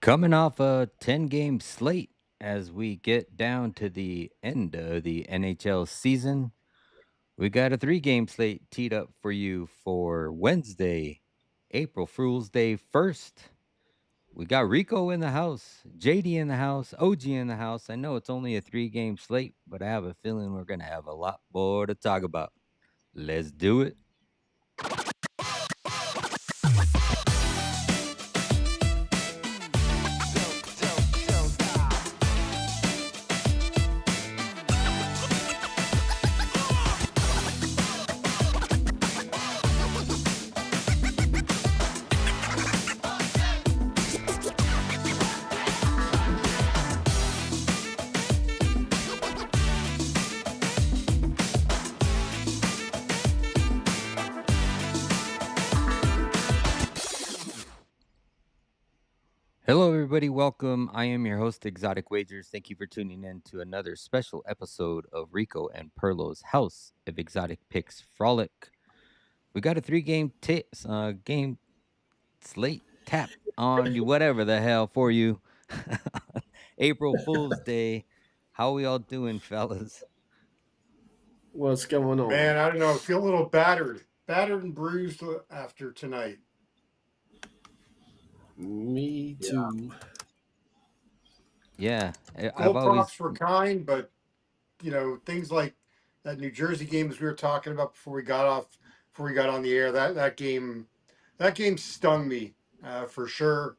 Coming off a 10-game slate as we get down to the end of the NHL season, we got a 3-game slate teed up for you for Wednesday, April Fool's Day 1st. We got Rico in the house, JD in the house, OG in the house. I know it's only a 3-game slate, but I have a feeling we're going to have a lot more to talk about. Let's do it. Hello, everybody. Welcome. I am your host, Exotic Wagers. Thank you for tuning in to another special episode of Rico and Pearlo's House of Exotic Picks Frolic. We got a 3-game game slate tap on you, whatever the hell for you. April Fool's Day. How we all doing, fellas? What's going on? Man, I don't know. I feel a little battered and bruised after tonight. Me too. Yeah, I've Gold always. props were kind, but things like that New Jersey game as we were talking about before we got on the air. That game stung me for sure,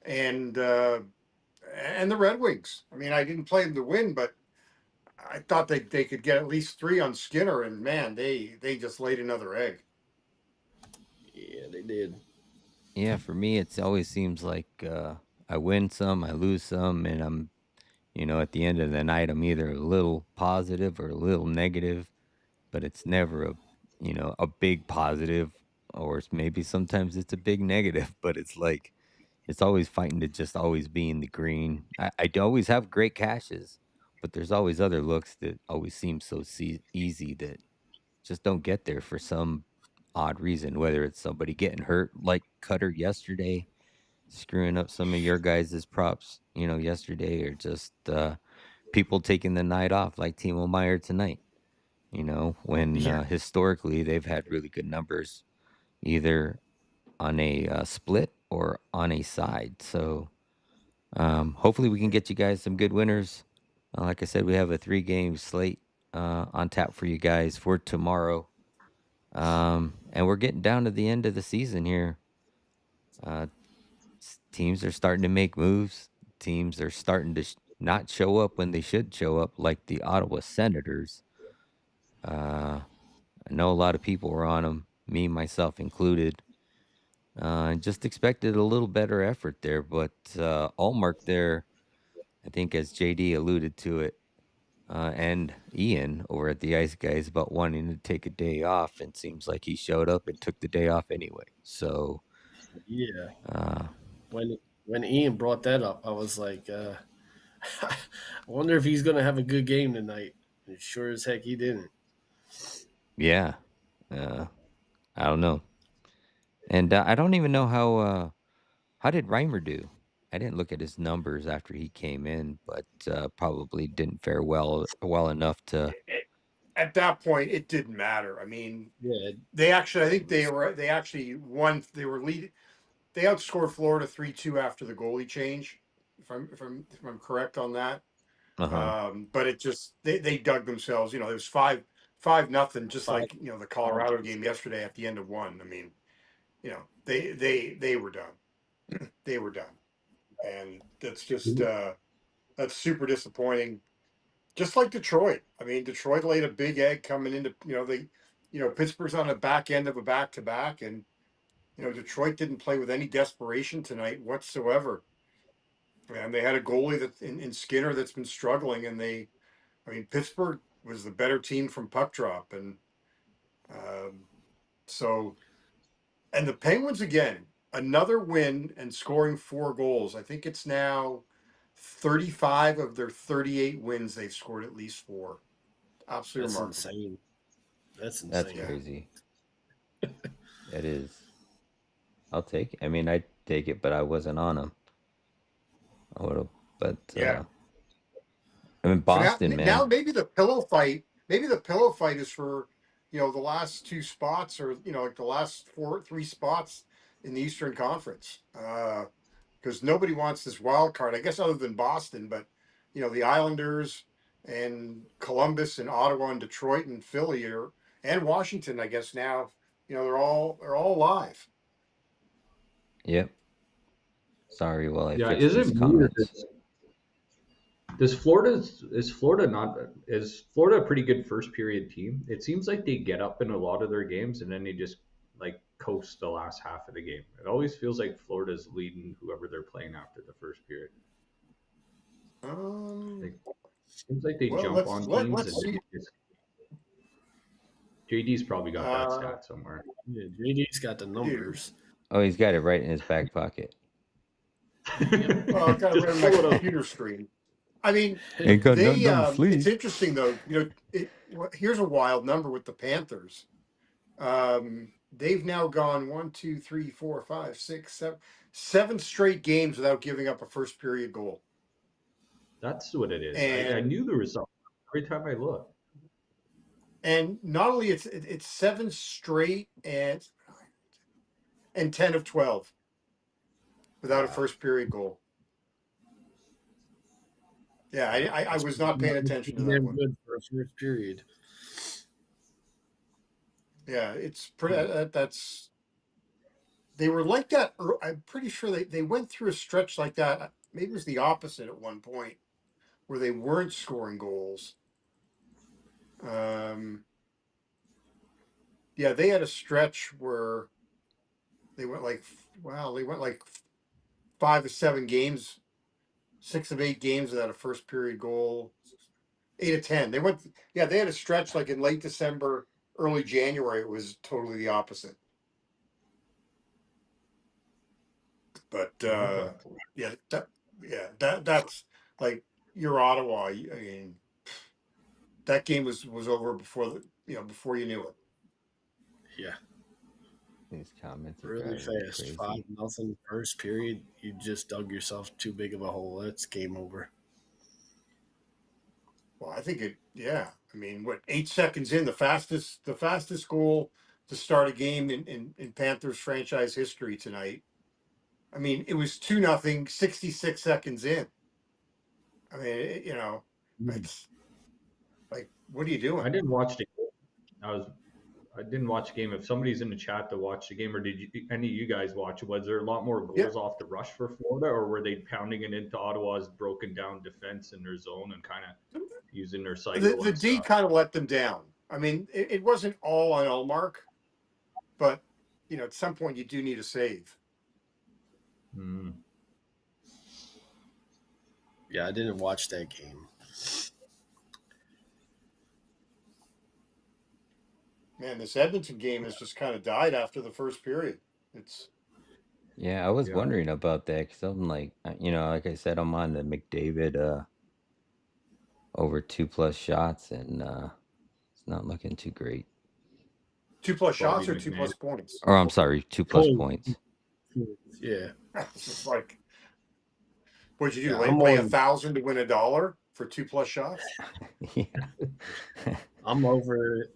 and and the Red Wings. I mean, I didn't play them to win, but I thought they could get at least three on Skinner, and man, they just laid another egg. Yeah, they did. Yeah, for me, it always seems like I win some, I lose some, and at the end of the night, I'm either a little positive or a little negative, but it's never a big positive, or maybe sometimes it's a big negative, but it's like, it's always fighting to just always be in the green. I do always have great caches, but there's always other looks that always seem so easy that just don't get there for some odd reason, whether it's somebody getting hurt like Cutter yesterday, screwing up some of your guys' props, yesterday, or just people taking the night off like Timo Meyer tonight. When Yeah. historically they've had really good numbers, either on a split or on a side. So hopefully we can get you guys some good winners. Like I said, we have a 3-game slate on tap for you guys for tomorrow. And we're getting down to the end of the season here. Uh, Teams are starting to make moves. Teams are starting to not show up when they should show up, like the Ottawa Senators. I know a lot of people were on them, me myself included. Just expected a little better effort there, but Allmark there, I think, as JD alluded to it, and Ian over at the Ice Guys about wanting to take a day off, and seems like he showed up and took the day off anyway. So, Yeah. uh, When Ian brought that up, I was like, I wonder if he's gonna have a good game tonight. And sure as heck he didn't. yeah, uh, I don't know, and I don't even know how did Reimer do. I didn't look at his numbers after he came in, but probably didn't fare well enough to. At that point, it didn't matter. I mean, Yeah. I think they actually won. They were lead. They outscored Florida 3-2 after the goalie change. If I'm correct on that. Uh huh. But it just they dug themselves. It was 5-0, just Five. like the Colorado game yesterday at the end of one. I mean, they were done. They were done, and that's super disappointing. Just like Detroit. I mean, Detroit laid a big egg coming into Pittsburgh's on the back end of a back to back, and Detroit didn't play with any desperation tonight whatsoever. And they had a goalie that in Skinner that's been struggling, and I mean, Pittsburgh was the better team from puck drop, and um, so and the Penguins again another win and scoring 4 goals. I think it's now 35 of their 38 wins they've scored at least 4. Absolutely That's remarkable. insane. That's That's insane. Yeah. crazy. That is. I'll take it. I mean, I'd take it, but I wasn't on him. a little, but Yeah. I mean So now, Boston, now man. maybe the pillow fight. Maybe the pillow fight is for the last two spots, or like the last three spots in the Eastern Conference. Because nobody wants this wild card, I guess, other than Boston. But the Islanders and Columbus and Ottawa and Detroit and Philly and Washington, I guess now, they're all live. Yep. Sorry while I Yeah, fix is these it weird? comments. Is Florida not is Florida a pretty good first period team? It seems like they get up in a lot of their games and then they just like coast the last half of the game. It always feels like Florida's leading whoever they're playing after the first period. Um, Like, seems like they well, jump let's on let teams let's and see. then JD's probably got that Uh, stat somewhere. Yeah, JD's got the I do. numbers. Oh, he's got it right in his back pocket. Well, I've got it right on my Pull it up. computer screen. I mean, Ain't got nothing they. on my It's sleeve. interesting though. Here's a wild number with the Panthers. They've now gone 1, 2, 3, 4, 5, 6, 7, 7 straight games without giving up a first period goal. That's what it is. I And knew the result every time I looked. not only it's 7 straight and 10 of 12 without a first period goal. Yeah, I was not paying attention to that one. Good for a first period. Yeah, it's pretty. That's they were like that. I'm pretty sure they went through a stretch like that. Maybe it was the opposite at one point where they weren't scoring goals. Yeah, they had a stretch where they went like 5 of 7 games, 6 of 8 games without a first period goal. 8 of 10. They went. Yeah, they had a stretch like in late December, early January. It was totally the opposite. But yeah, that's like your Ottawa. I mean, that game was over before you knew it. Yeah, These comments are really driving me fast. crazy. 5-0 first period. You just dug yourself too big of a hole. That's game over. Well, I think it. Yeah, I mean, what 8 seconds in, the fastest goal to start a game in Panthers franchise history tonight. I mean, it was 2-0, 66 seconds in. I mean, it's like, what are you doing? I didn't watch the game. I didn't watch the game. If somebody's in the chat to watch the game, or did any of you guys watch it? Was there a lot more Yeah, goals off the rush for Florida, or were they pounding it into Ottawa's broken down defense in their zone and kind of using their cycle the and D stuff? kind of let them down. I mean, it wasn't all on Allmark, but at some point you do need a save. Mm. Yeah, I didn't watch that game. Man, this Edmonton game has just kind of died after the first period. It's Yeah, I was Yeah. wondering about that because I'm like, like I said, I'm on the McDavid over 2+ shots, and it's not looking too great. 2+ shots Bobby or McMann. 2+ points. Or I'm sorry, 2+ points. Yeah, It's just like, what'd you do? yeah. Lay 1,000 to win $1 for 2+ shots? Yeah. I'm over.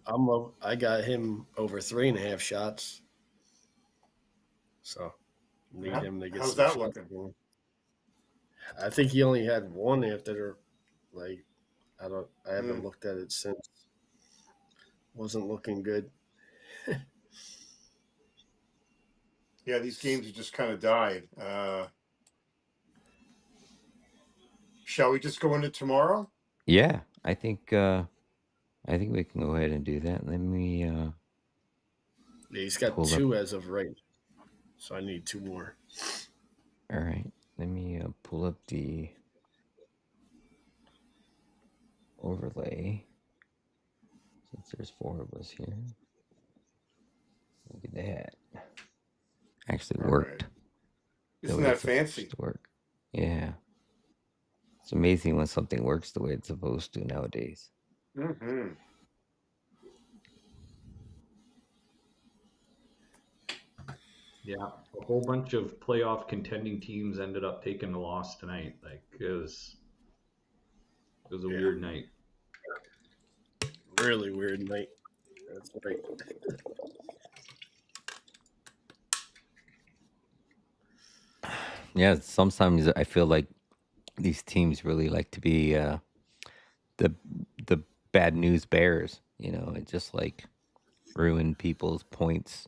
I got him over 3.5 shots. So need him to get How's some that shots looking? going. I think he only had one after like I haven't looked at it since. Wasn't looking good. Yeah, these games have just kind of died. Shall we just go into tomorrow? Yeah, I think we can go ahead and do that. Let me Yeah, he's got pull up. 2 as of right. So I need 2 more. All right, let me pull up the overlay since there's 4 of us here. Look at that. Actually All worked. right. Isn't that fancy? To work. Yeah. It's amazing when something works the way it's supposed to nowadays. Mm-hmm. Yeah, a whole bunch of playoff contending teams ended up taking a loss tonight. Like it was a weird night. Really weird night. That's right. Yeah, sometimes I feel like these teams really like to be the the bad news bears. It just like ruin people's points,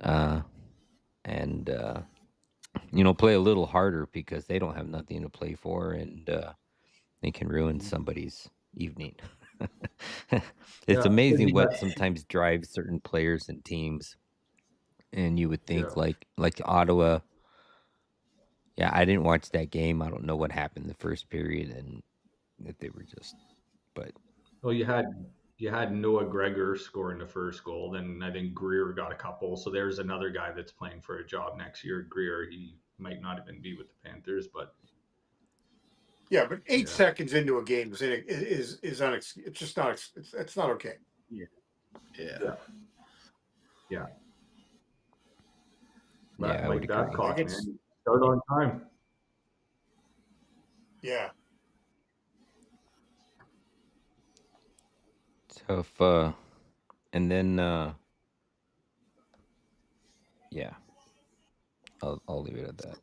uh, and play a little harder because they don't have nothing to play for, and they can ruin somebody's evening. It's Yeah, amazing yeah, what sometimes drives certain players and teams, and you would yeah. think like Ottawa. Yeah, I didn't watch that game. I don't know what happened the first period, and that they were just, but Well, you had Noah Gregor scoring the first goal, then I think Greer got a couple. So there's another guy that's playing for a job next year. Greer, he might not even be with the Panthers, but Yeah, but 8 yeah, seconds into a game it's just not it's not okay. Yeah. yeah, yeah. yeah, But I would Mike agree. Like Babcock, it's man, start on time. yeah. So if and then yeah, I'll leave it at that.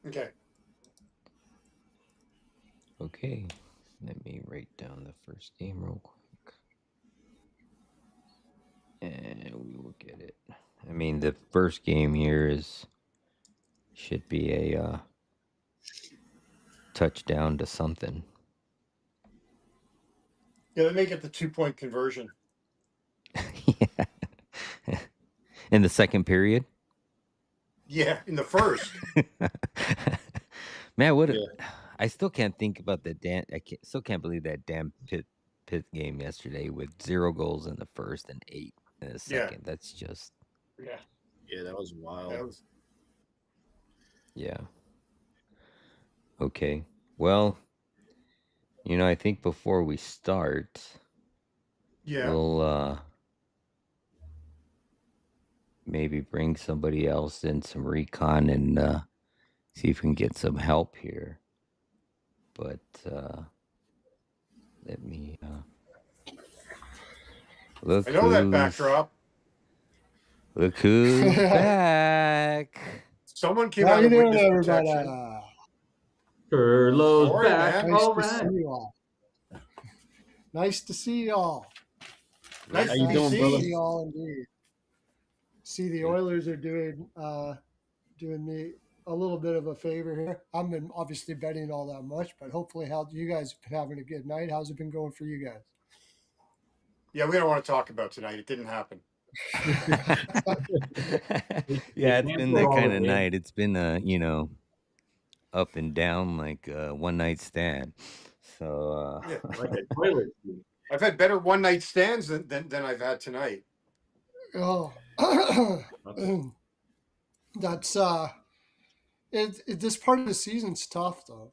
Okay. Okay, let me write down the first game real quick, and we will get it. I mean, the first game here should be a touchdown to something. Yeah, they make it the 2-point conversion. Yeah. In the second period. Yeah, in the first. Man, Yeah. I still can't think about that still can't believe that damn Pitt game yesterday with 0 goals in the first and 8 in the Yeah. second. That's just Yeah. Yeah, that was wild. That was yeah. Okay. Well, I think before we start, yeah. we'll maybe bring somebody else in, some recon, and see if we can get some help here. But let me look I know that who's backdrop. look who's back. Someone came How out you of doing, witness everybody? protection. Pearlo's All right, back. man. Nice All to right. see you all. Nice to see y'all. Nice How to you be Nice doing, to brother? see seen. y'all indeed. See, the Oilers are doing me a little bit of a favor here. I've been obviously betting all that much, but hopefully, how you guys have been having a good night? How's it been going for you guys? Yeah, we don't want to talk about tonight. It didn't happen. Yeah, it's They been canceled that all kind the of games. night. It's been up and down like a one night stand. So Yeah. Like a toilet seat. I've had better one night stands than I've had tonight. Oh, that's this part of the season's tough though.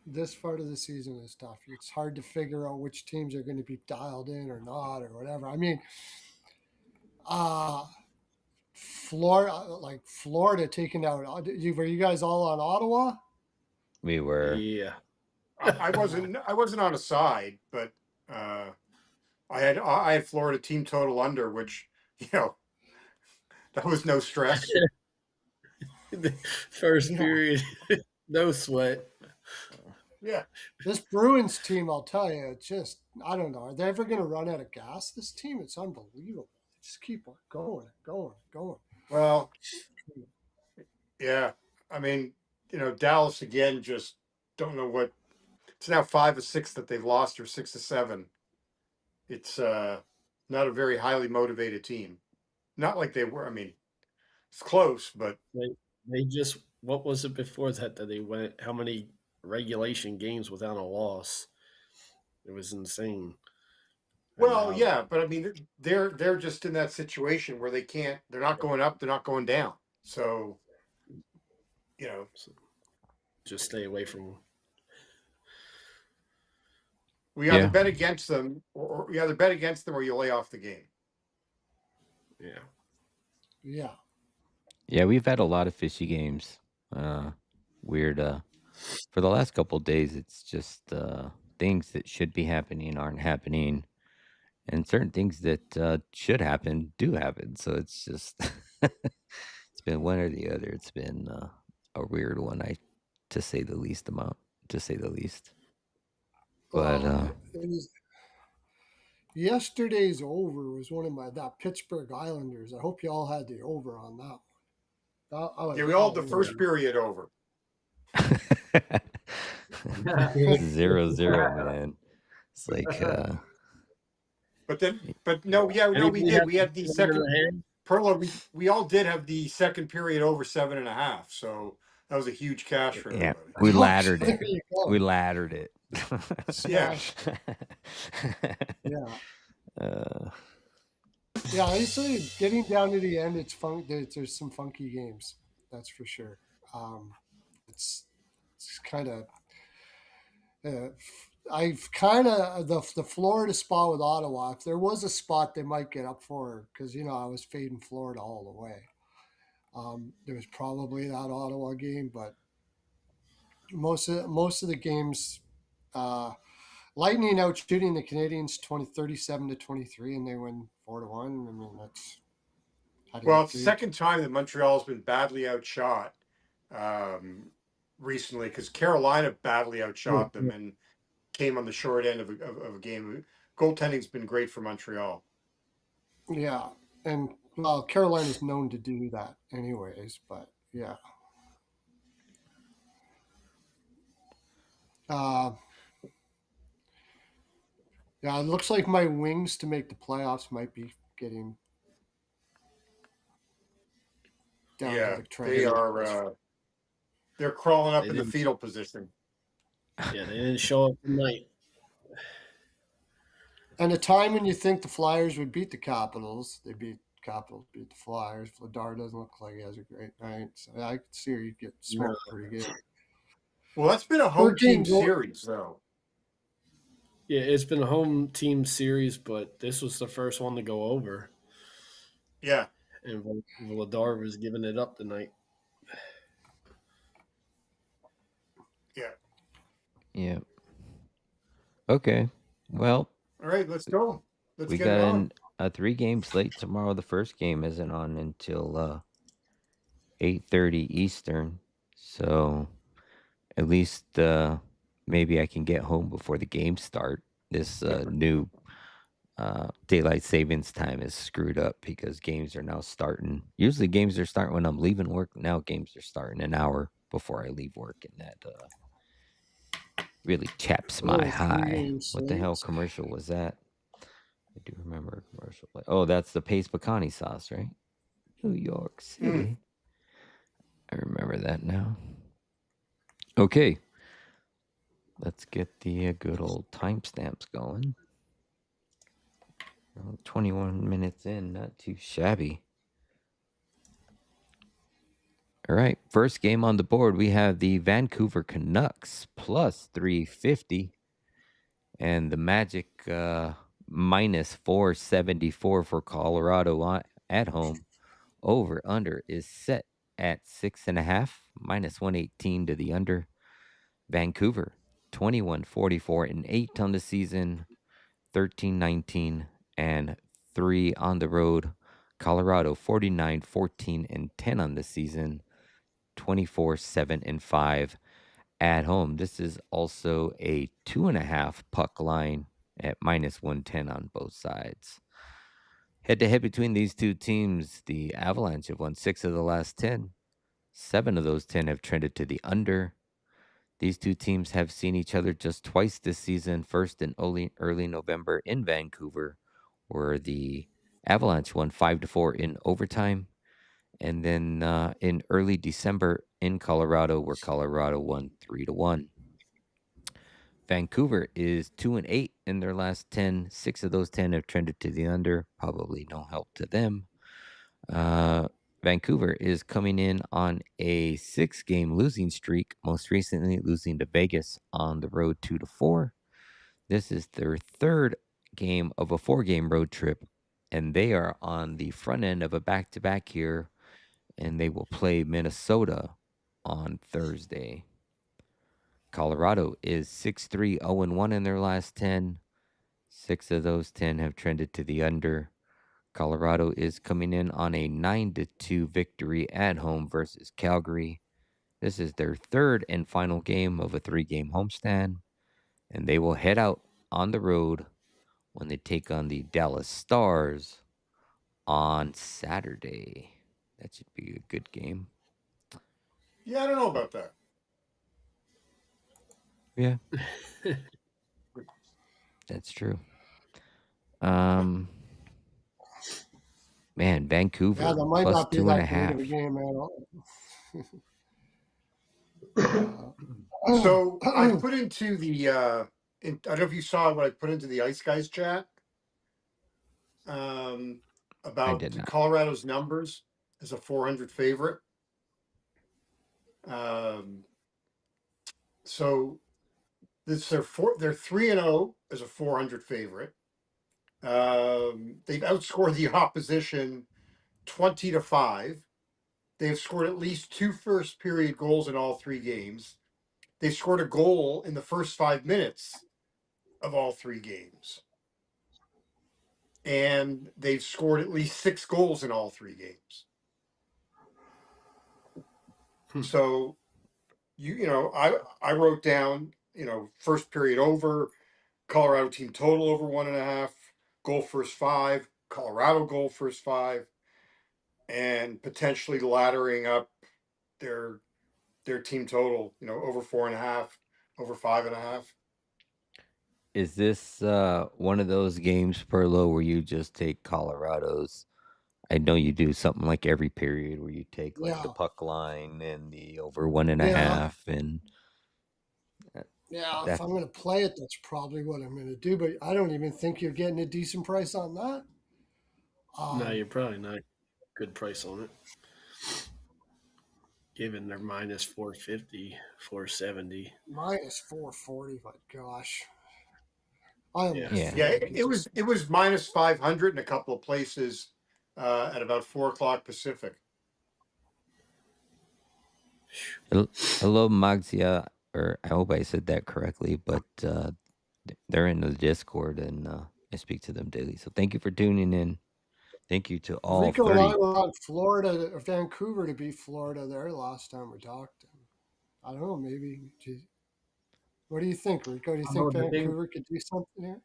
This part of the season is tough. It's hard to figure out which teams are going to be dialed in or not or whatever. I mean, Florida taking out. Were you guys all on Ottawa? we were. Yeah. I wasn't on a side, but I had Florida team total under, which that was no stress. First Yeah. period, no sweat. Yeah. This Bruins team, I'll tell you, it's just I don't know. Are they ever going to run out of gas? This team, it's unbelievable. They just keep on going, going, going. Well, yeah. I mean, Dallas again just don't know what. It's now 5 of 6 that they've lost, or 6 of 7. It's not a very highly motivated team. Not like they were. I mean, it's close, but They just what was it before that they went? How many regulation games without a loss? It was insane. And well, now, yeah. But I mean, they're just in that situation where they can't. They're not going up. They're not going down. So, just stay away from. we either Yeah. bet against them, or you either bet against them, or you lay off the game. Yeah. Yeah. Yeah, we've had a lot of fishy games. Weird. For the last couple of days, it's just things that should be happening aren't happening, and certain things that should happen do happen. So it's just it's been one or the other. It's been a weird one, to say the least. To say the least. But It was yesterday's over was one of that Pittsburgh Islanders. I hope you all had the over on that one. Yeah, we all had the first period over. 0-0, man. It's like but no, we did. We had the second Pearlo. We all did have the second period over 7.5. So that was a huge cash for everybody. We laddered it. There you go. We laddered it. Yeah. Yeah. Uh, Yeah, I say getting down to the end, it's fun. There's some funky games, that's for sure. It's kind of I've kind of the Florida spot with Ottawa. If there was a spot they might get up for, because I was fading Florida all the way. There was probably that Ottawa game, but most of the games, Lightning out shooting the Canadians 37-23, and they win 4-1. I mean, that's well, it's the second time that Montreal's been badly outshot recently, because Carolina badly outshot them and came on the short end of a game. Goaltending's been great for Montreal. Yeah, and well, Carolina's known to do that, anyways. But yeah. Yeah, it looks like my Wings to make the playoffs might be getting down to the trend. They are. They're crawling up in the fetal position. Yeah, they didn't show up tonight. And the time when you think the Flyers would beat the Capitals, Capitals beat the Flyers. Vladar doesn't look like he has a great night. So I could see he'd get smoked pretty good. Well, that's been a home team series, though. Yeah, it's been a home team series, but this was the first one to go over. Yeah. And Vladar was giving it up tonight. Yeah. Yeah. Okay. Well. All right, let's go. We got a 3-game slate tomorrow. The first game isn't on until 8:30 Eastern, so at least maybe I can get home before the games start. This new daylight savings time is screwed up because games are now starting. Usually games are starting when I'm leaving work. Now games are starting an hour before I leave work, and that really chaps my high. What the hell commercial was that? I do remember a commercial. Oh, that's the Pace Pecani sauce, right? New York City. I remember that now. Okay. Let's get the good old timestamps going. 21 minutes in, not too shabby. All right. First game on the board, we have the Vancouver Canucks plus 350 and the Magic minus 474 for Colorado at home. Over under is set at 6.5, minus 118 to the under. Vancouver 21-44-8 on the season, 13-19 and 3 on the road. Colorado 49-14-10 on the season, 24-7-5 at home. This is also a 2.5 puck line at minus 110 on both sides. Head to head between these two teams, the Avalanche have won 6 of the last 10. 7 of those 10 have trended to the under. These two teams have seen each other just twice this season. First in early November in Vancouver, where the Avalanche won 5-4 in overtime. And then in early December in Colorado, where Colorado won 3-1. Vancouver is 2-8 in their last 10. 6 of those 10 have trended to the under. Probably no help to them. Vancouver is coming in on a 6-game losing streak, most recently losing to Vegas on the road 2-4. This is their third game of a 4-game road trip, and they are on the front end of a back-to-back here and they will play Minnesota on Thursday. Colorado is 6-3, 0-1 in their last 10. 6 of those 10 have trended to the under. Colorado is coming in on a 9-2 victory at home versus Calgary. This is their third and final game of a 3-game homestand, and they will head out on the road when they take on the Dallas Stars on Saturday. That should be a good game. Yeah, I don't know about that. Yeah, that's true. Man, Vancouver Yeah, that might plus not be two and a that great half. of a game at all. So I put into the I don't know if you saw what I put into the Ice Guys chat I about did not. Colorado's numbers as a 400 favorite. So this they're 3-0 as a 400 favorite. They've outscored the opposition 20-5. They've scored at least 2 first period goals in all 3 games. They scored a goal in the first 5 minutes of all 3 games. And they've scored at least 6 goals in all 3 games. So I wrote down, first period over, Colorado team total over 1.5, goal first 5, Colorado goal first 5, and potentially laddering up their team total, over 4.5, over 5.5. Is this one of those games, Pearlo, where you just take Colorado's? I know you do something like every period where you take like the Yeah. puck line and the over 1.5, and Yeah, if that I'm going to play it, that's probably what I'm going to do. But I don't even think you're getting a decent price on that. No, you're probably not good price on it. Given they're minus 450, 470. Minus 440. My gosh. I almost Yeah. feel Yeah, like it was minus 500 in a couple of places at about 4:00 Pacific. hello Magzia, or I hope I said that correctly, but they're in the Discord, and I speak to them daily. So thank you for tuning in. Thank you to all Rico and I 30. were on Florida or Vancouver to beat Florida there last time we talked. I don't know, maybe. What do you think, Rico? Do you I think know the thing. Vancouver could do something here?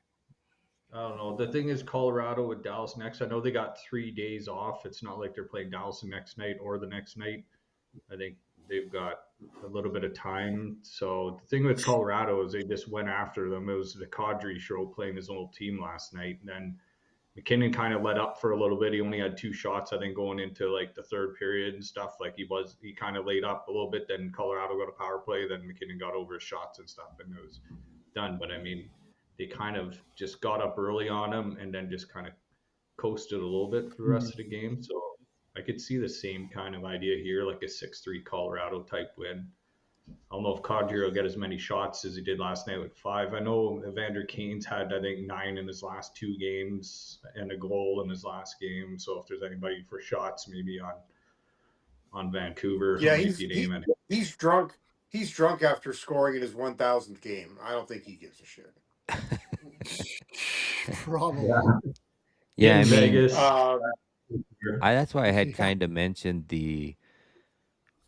I don't know. The thing is, Colorado with Dallas next. I know they got 3 days off. It's not like they're playing Dallas the next night or the next night. I think they've got a little bit of time. So the thing with Colorado is they just went after them. It was the Kadri show playing his old team last night. And then McKinnon kind of let up for a little bit. He only had 2 shots, I think, going into like the third period and stuff. Like he kind of laid up a little bit. Then Colorado got a power play. Then McKinnon got over his shots and stuff, and it was done. But I mean, they kind of just got up early on him and then just kind of coasted a little bit for the rest of the game. So I could see the same kind of idea here, like a 6-3 Colorado type win. I don't know if Kadri will get as many shots as he did last night with 5. I know Evander Kane's had, I think, 9 in his last 2 games and a goal in his last game. So if there's anybody for shots, maybe on Vancouver, Yeah, might be name it. he's drunk. He's drunk after scoring in his 1,000th game. I don't think he gives a shit. Probably. Yeah, I In mean, Vegas. that's why I had Yeah. kind of mentioned the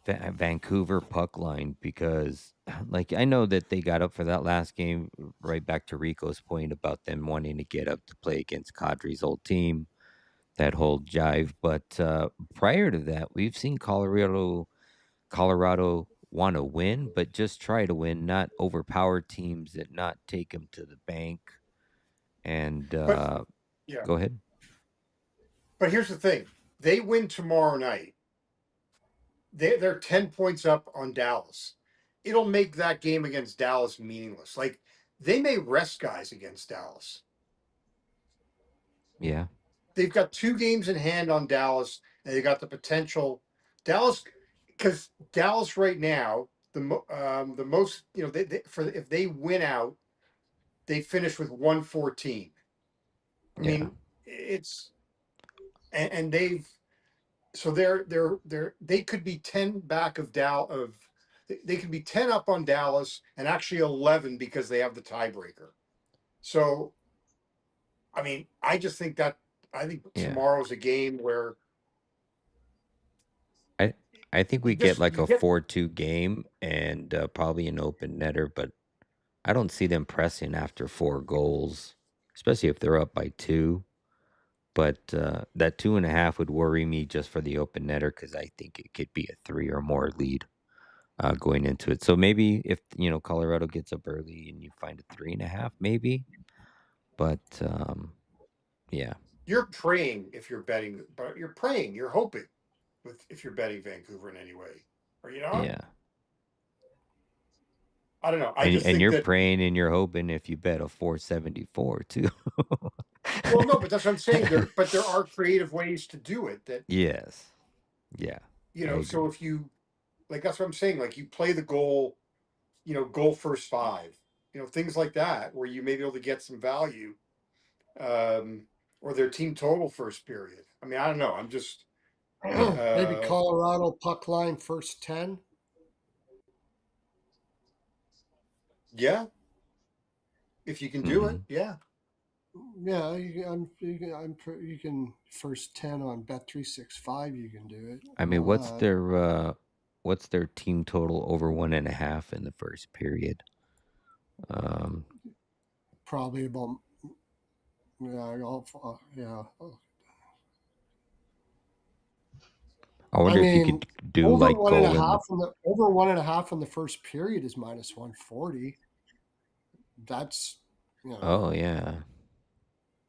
Vancouver puck line, because like I know that they got up for that last game, right back to Rico's point about them wanting to get up to play against Kadri's old team, that whole jive. But prior to that, we've seen Colorado want to win, but just try to win, not overpower teams, that not take them to the bank. And But yeah, go ahead. but here's the thing: they win tomorrow night. They're 10 points up on Dallas. It'll make that game against Dallas meaningless. Like they may rest guys against Dallas. Yeah. They've got 2 games in hand on Dallas, and they got the potential. Dallas, because Dallas right now, the most, if they win out, they finish with 114. I Yeah. mean, it's and they've So they could be 10 back of they could be 10 up on Dallas and actually 11 because they have the tiebreaker. So, I mean, I think Yeah. tomorrow's a game where I think we you get just like you a get 4-2 game and probably an open netter, but I don't see them pressing after 4 goals, especially if they're up by 2. But that 2.5 would worry me just for the open netter because I think it could be a 3 or more lead going into it. So maybe if Colorado gets up early and you find a 3.5, maybe. But yeah, you're praying if you're betting, but you're hoping if you're betting Vancouver in any way, or you not. yeah, I don't know. I and just and think you're that. praying and you're hoping if you bet a 474 too. Well, no, but that's what I'm saying. There are creative ways to do it. That Yes, yeah, I So agree. if you that's what I'm saying. Like you play the goal, goal first 5, things like that, where you may be able to get some value, or their team total first period. I mean, I don't know. I'm just, Maybe uh, Colorado puck line first 10. yeah, if you can do it, Hmm. yeah. Yeah, you can first 10 on Bet365. You can do it. I I mean, know that. what's their team total over 1.5 in the first period? Probably about, yeah. I I wonder if you mean, could do like goal in the. over 1.5 in the first period is minus 140. That's, Oh yeah,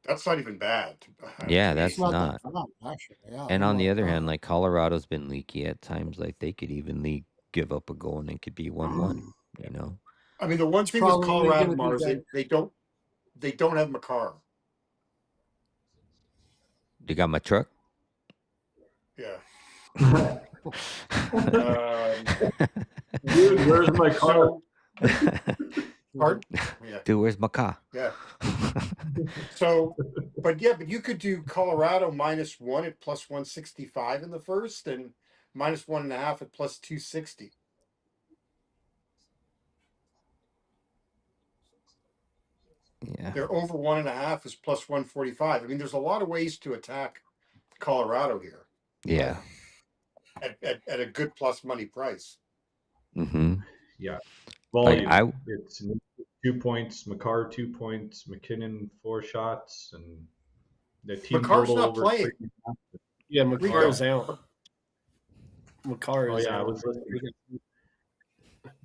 That's not even bad to yeah, me. it's that's not that not. bad actually. Yeah, And I'm on the like, other hand, like Colorado's been leaky at times. Like they could even give up a goal and it could be 1-1. You know, I mean, the one it's thing with probably going Colorado, to be Mars, better. they don't have Makar. they got my truck. Yeah. Dude, where's my car? So, pardon? Yeah. Dude, where's my car? Yeah. So, but you could do Colorado -1 at +165 in the first, and -1.5 at +260. Yeah, They're over 1.5 is +145. I mean, there's a lot of ways to attack Colorado here yeah. at a good plus money price. Mm-hmm. Yeah, Like volume. It's 2 points, McCarr 2 points, McKinnon 4 shots, and the team Makar's total not over playing. 3.5. Yeah, Rico. Makar is out. Makar Oh is yeah, I out. was listening.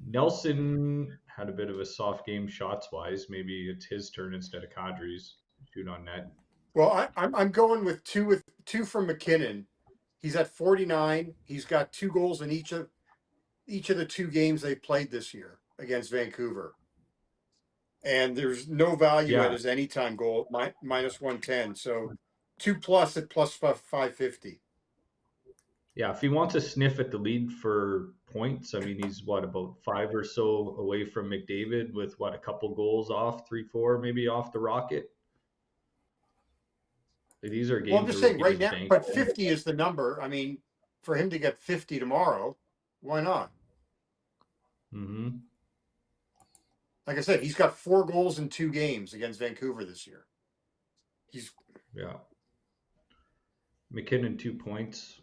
Nelson had a bit of a soft game shots wise. Maybe it's his turn instead of Kadri's shoot on net. Well, I'm going with two from McKinnon. He's at 49. He's got 2 goals in each of the 2 games they played this year against Vancouver. And there's no value at Yeah, his anytime goal, -110. So 2+ at +550. yeah. If he wants to sniff at the lead for points, I mean, he's about 5 or so away from McDavid with a couple goals off, 3-4 maybe off the Rocket. These are Well, I'm games just where we saying could right just now, bank but on. 50 is the number. I mean, for him to get 50 tomorrow, why not? Mm-hmm. Like I said, he's got 4 goals in 2 games against Vancouver this year. Yeah. McKinnon 2 points.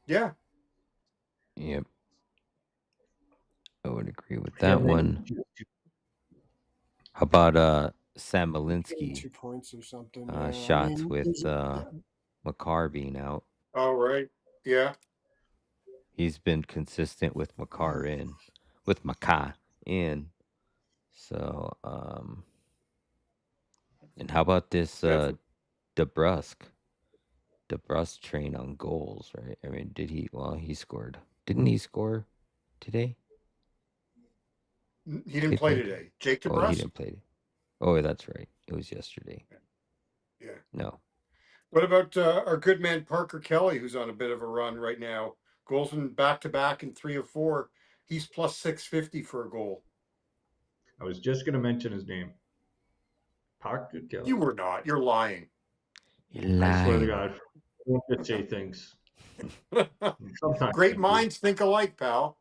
Yeah. Yep. I would agree with Yeah, that one. How about Sam Malinsky 2 points or something. Yeah, shots with Makar being out? All right. Yeah. He's been consistent with Makar in. So, and how about this DeBrusque train on goals, right? I mean, he scored. Didn't he score today? He didn't play today. Jake Oh, he DeBrusk? didn't play. Oh, that's right. It was yesterday. Yeah. No. What about our good man Parker Kelly, who's on a bit of a run right now? Goals in back-to-back in 3 of 4. He's +650 for a goal. I was just going to mention his name. Parker Kelly. You were not. You're lying. You're I swear to lying. God. won't just say things. Sometimes Great I do. minds think alike, pal.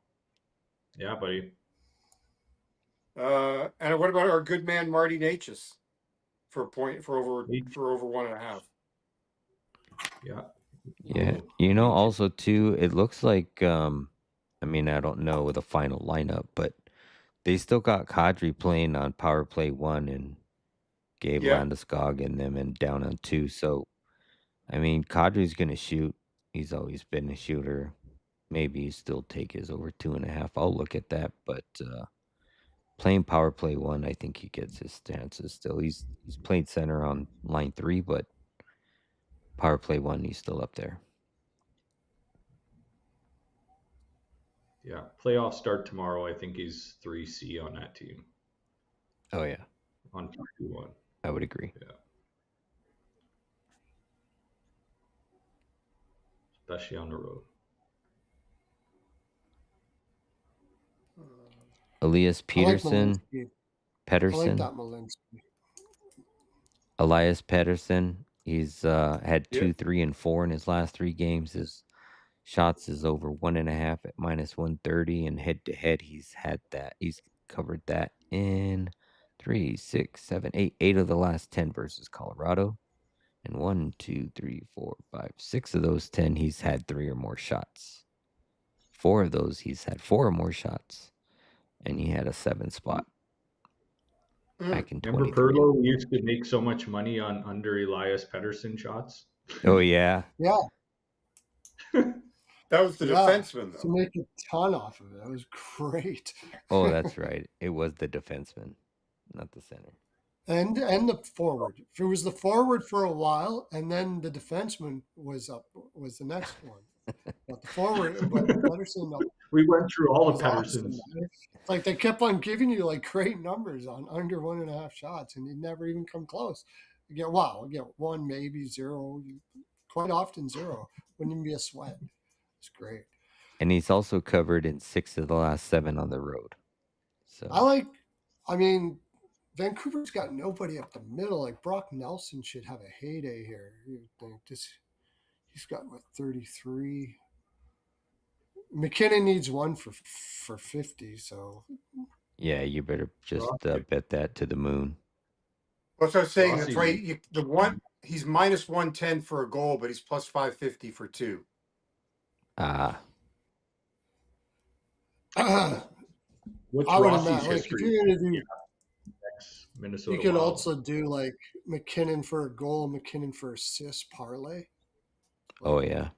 Yeah, buddy. And what about our good man Marty Natchez for a point for over 1.5? Yeah. Yeah. Oh, Also too, it looks like I mean, I don't know the final lineup, but they still got Kadri playing on power play 1 and Gabe Landeskog and them and down on 2. So I mean, Kadri's gonna shoot. He's always been a shooter. Maybe he still take his over 2.5. I'll look at that, but playing power play 1, I think he gets his chances still. He's played center on line 3, but power play 1, he's still up there. Yeah. Playoffs start tomorrow. I think he's 3C on that team. Oh yeah, On 2-1. I would agree. Yeah. Especially on the road. Elias Peterson. I like Pettersson. that Malinsky. Elias Pettersson. He's had 2, 3, and 4 in his last 3 games. His shots is over 1.5 at -130, and head to head he's had that. He's covered that in 3, 6, 7, 8 of the last 10 versus Colorado, and 1, 2, 3, 4, 5, 6 of those 10 he's had 3 or more shots. 4 of those he's had 4 or more shots, and he had a 7 spot back in Remember 23. Pearlo? We used to make so much money on under Elias Pettersson shots. Oh yeah. Yeah. That was the defenseman, though. To make a ton off of it. That was great. Oh, that's right. It was the defenseman, not the center. And the forward. It was the forward for a while, and then the defenseman was the next one. But the forward, but Pettersson. We went through all the Petterssons. It's like they kept on giving you like great numbers on under 1.5 shots, and you never even come close. You get 1, maybe 0. Quite often 0. Wouldn't even be a sweat. It's great. And he's also covered in 6 of the last 7 on the road. So I mean, Vancouver's got nobody up the middle. Like Brock Nelson should have a heyday here. You would think he's got 33. McKinnon needs 1 for 50. So yeah, you better just bet that to the moon. What's I was saying? That's right. He's -110 for a goal, but he's plus 550 for 2. What's I would Rossi's imagine, like, history? if you're gonna do, Minnesota. you could also do like McKinnon for a goal, McKinnon for assist parlay. Oh yeah.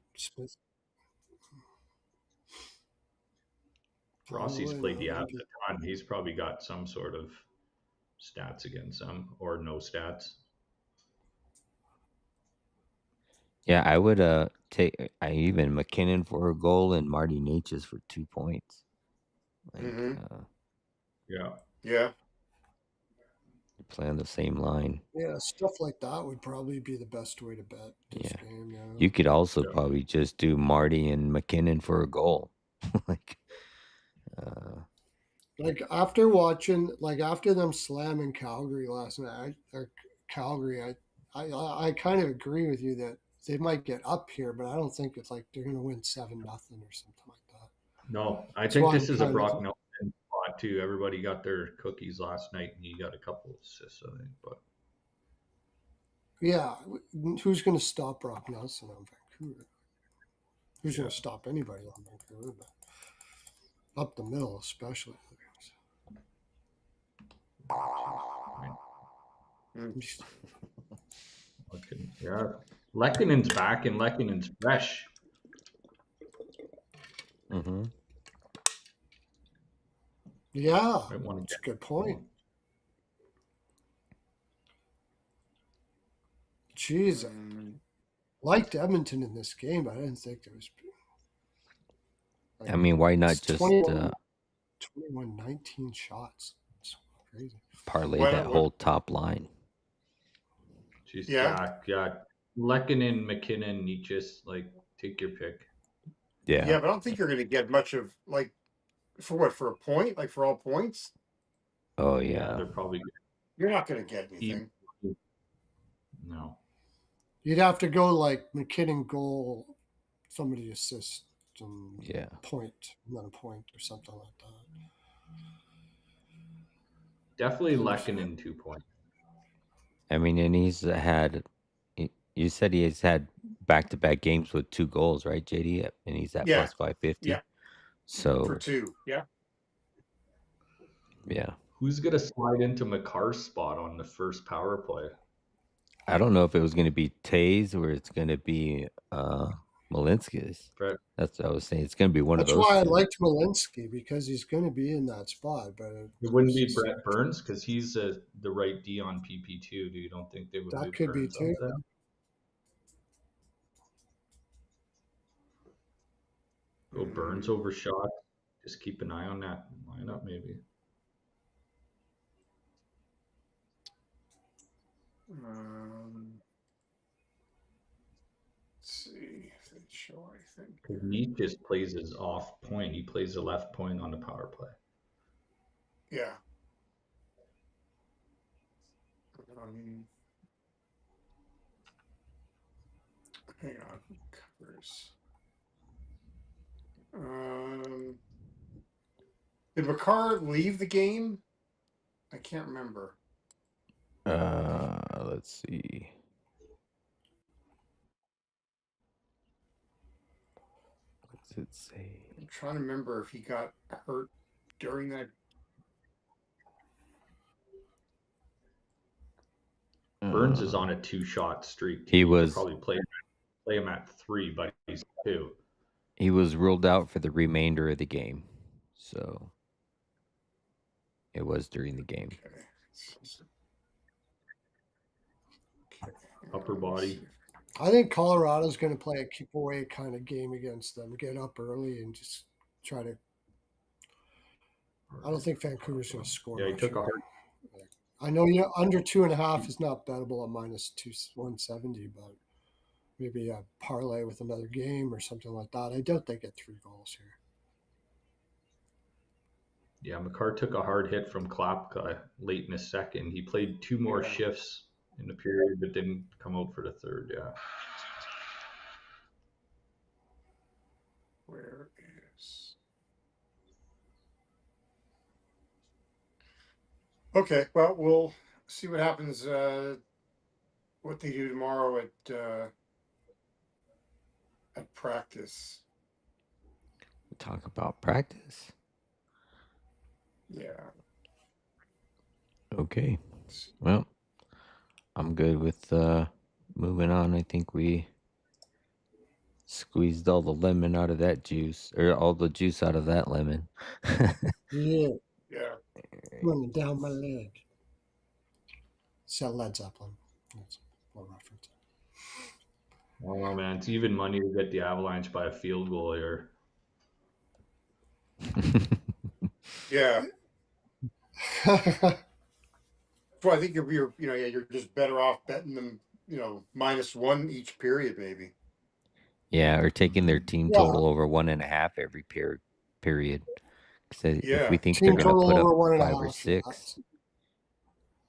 Rossi's played the Avs a ton. He's probably got some sort of stats against them, or no stats. Yeah, I would take even McKinnon for a goal and Marty Natchez for 2 points. Like, yeah. Play on the same line. Yeah, stuff like that would probably be the best way to bet this game. Yeah. You could also probably just do Marty and McKinnon for a goal. Like after them slamming Calgary last night, I kind of agree with you that they might get up here, but I don't think it's like they're going to win 7-0 or something like that. No, I think this is a Brock Nelson spot too. Everybody got their cookies last night, and he got a couple of assists, I think. But yeah, who's going to stop Brock Nelson on Vancouver? Who's going to stop anybody on Vancouver? But up the middle, especially. Yeah, Lekkonen's back and Lekkonen's fresh. Mm-hmm. Yeah, that's a good point. Jeez, I liked Edmonton in this game, but I didn't think there was. I mean, why not just 21, 19 shots? It's crazy. Parlay that whole top line. Jeez, yeah. Lekkonen, McKinnon, Natchez, like, take your pick. Yeah. Yeah, but I don't think you're going to get much of, like, for a point? Like, for all points? Oh, yeah. They're probably good. You're not going to get anything. No. You'd have to go like McKinnon goal, somebody assist and point, and then a point or something like that. Definitely Lehkonen 2 points. I mean, and he's had. You said he has had back-to-back games with 2 goals, right, JD? And he's at plus 550. Yeah. So For 2, yeah. Yeah. Who's gonna slide into Makar's spot on the first power play? I don't know if it was going to be Tays or it's going to be Malinsky's. Right. That's what I was saying. It's going to be one of those. That's why I two. liked Malinsky, because he's going to be in that spot. But it wouldn't be Brett Burns because he's the right D on PP2. Do you don't think they would? That could Burns be too. Go Burns overshot. Just keep an eye on that lineup, maybe. Let's see if they show anything. He just plays his off point. He plays the left point on the power play. Yeah. Hang on. Covers. Did Makar leave the game? I can't remember. Let's see. What's it say? I'm trying to remember if he got hurt during that. Burns is on a 2-shot streak. He was probably play him at 3, but he's 2. He was ruled out for the remainder of the game, so it was during the game. Okay. Upper body. I think Colorado's going to play a keep away kind of game against them. Get up early and just try to. I don't think Vancouver's going to score. Yeah, he took a hard. I know under 2.5 is not bettable at minus 170, but maybe a parlay with another game or something like that. I doubt they get 3 goals here. Yeah, Makar took a hard hit from Klapka late in the second. He played 2 more shifts in the period, but didn't come out for the third. Yeah. Where is? Okay, well, we'll see what happens. What they do tomorrow at practice. Talk about practice. Yeah. Okay. Well, I'm good with moving on. I think we squeezed all the lemon out of that juice, or all the juice out of that lemon. Yeah. Yeah. Running down my leg. Sell Led Zeppelin. That's a reference. Oh man, it's even money to get the Avalanche by a field goal here. Yeah. Well, I think you're just better off betting them, -1 each period, maybe. Yeah, or taking their team total over 1.5 every period. If we think team they're going to put up 5 or 6,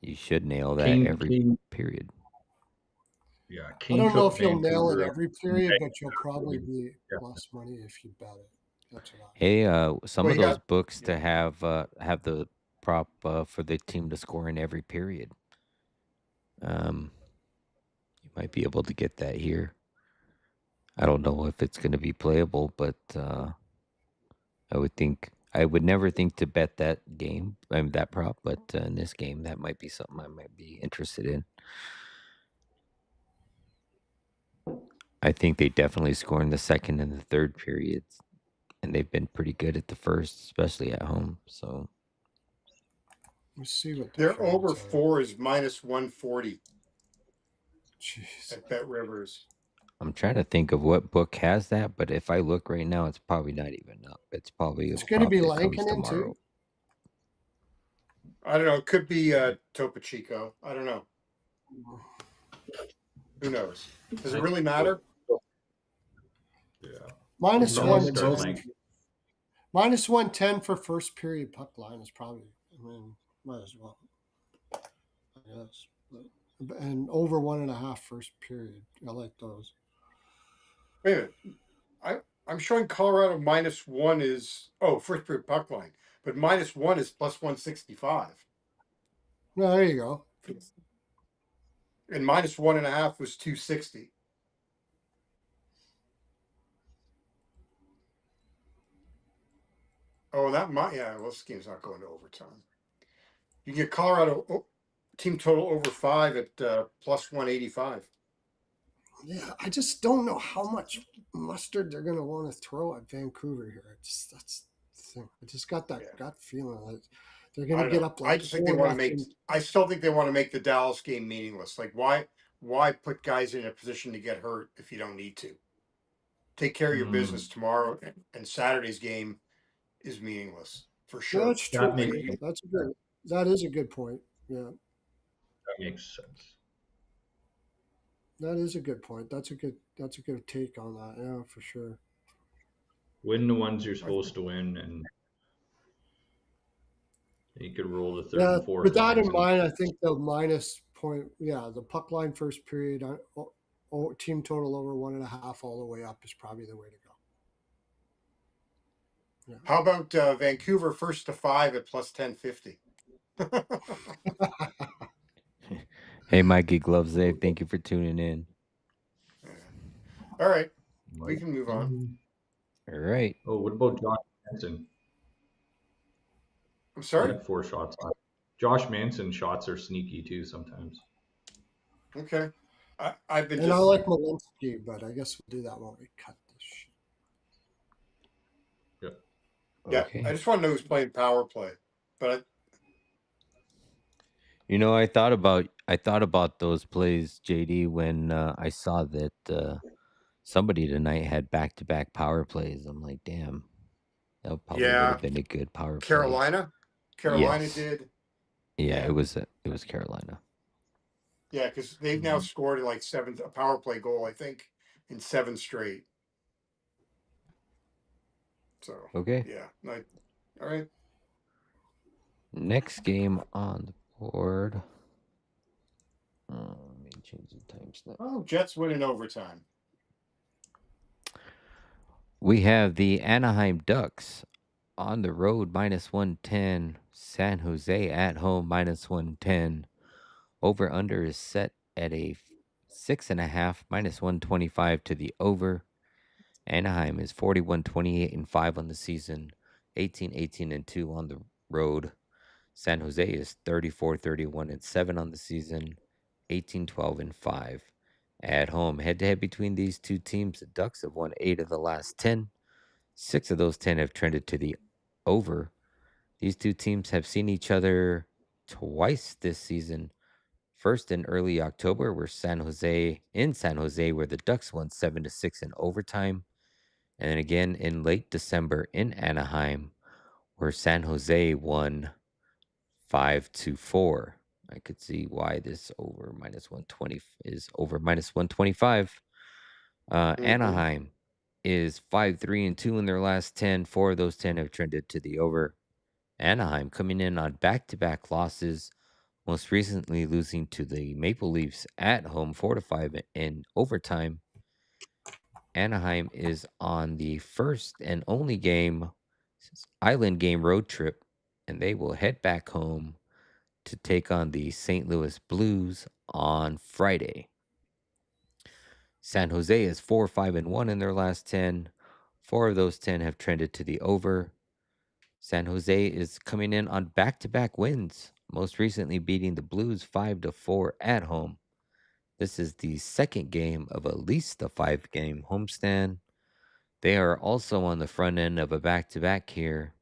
you should nail that every period. Yeah, I don't know if you'll nail it every period, but you'll probably be plus money if you bet it. That's what Hey, some of those books to have the prop for the team to score in every period. You might be able to get that here. I don't know if it's going to be playable, but I would never think to bet that game, that prop, but in this game, that might be something I might be interested in. I think they definitely score in the second and the third periods, and they've been pretty good at the first, especially at home. So let's see what their over 4 is -140. Jeez. At Bet Rivers. I'm trying to think of what book has that, but if I look right now, it's probably not even up. It's going to be Lankinen too. I don't know. It could be Topo Chico. I don't know. Who knows? Does it really matter? Yeah. -110 for first period puck line is probably. I mean, might as well. I guess. But and over 1.5 first period. I like those. Wait a minute. I'm showing Colorado -1 is first period puck line, but -1 is +165. No, there you go. And -1.5 was 260. Oh, well, this game's not going to overtime. You can get Colorado team total over 5 at +185. Yeah, I just don't know how much mustard they're going to want to throw at Vancouver here. That's the thing. I just got that gut feeling that they're going to get up like I just think they want to make. I still think they want to make the Dallas game meaningless. Like, why put guys in a position to get hurt if you don't need to? Take care of your business tomorrow, and Saturday's game is meaningless for sure. No, that's true. That is a good point. Yeah, that makes sense. that is a good point. That's a good take on that. Yeah, for sure. Win the ones you're supposed to win, and you could roll the third and fourth. With that in mind, I think the minus point, the puck line first period, team total over 1.5 all the way up is probably the way to go. Yeah. How about Vancouver first to 5 at +1050? Hey, Mikey Gloves Dave, thank you for tuning in. Yeah. All right, we can move on. All right. Oh, what about Josh Manson? I'm sorry? He had 4 shots. Josh Manson shots are sneaky too sometimes. Okay. I like Malinsky, but I guess we'll do that when we cut this shit. Yep. Yeah. Okay. I just want to know who's playing power play. But I thought about those plays, JD, when I saw that somebody tonight had back-to-back power plays. I'm like, damn, that probably would have been a good power play. Carolina Yes. did. Yeah, it was Carolina. Yeah, because they've now scored like a power play goal, I think, in 7 straight. So okay. Yeah. All right. Next game on the board. Let me change the timestamp. Oh, Jets win in overtime. We have the Anaheim Ducks on the road -110. San Jose at home -110. Over under is set at a 6.5, -125 to the over. Anaheim is 41-28-5 on the season, 18-18-2 on the road. San Jose is 34-31-7 on the season, 18-12-5 at home. Head-to-head between these two teams, the Ducks have won 8 of the last 10. 6 of those 10 have trended to the over. These two teams have seen each other twice this season. First in early October, where San Jose, where the Ducks won 7-6 in overtime. And then again in late December in Anaheim, where San Jose won 5-4. I could see why this over -120 is over -125. Anaheim is 5-3-2 in their last 10. 4 of those 10 have trended to the over. Anaheim coming in on back-to-back losses, most recently losing to the Maple Leafs at home 4-5 in overtime. Anaheim is on the first and only island game road trip, and they will head back home to take on the St. Louis Blues on Friday. San Jose is 4-5-1 in their last 10. 4 of those 10 have trended to the over. San Jose is coming in on back-to-back wins, most recently beating the Blues 5-4 at home. This is the second game of at least a 5-game homestand. They are also on the front end of a back-to-back here,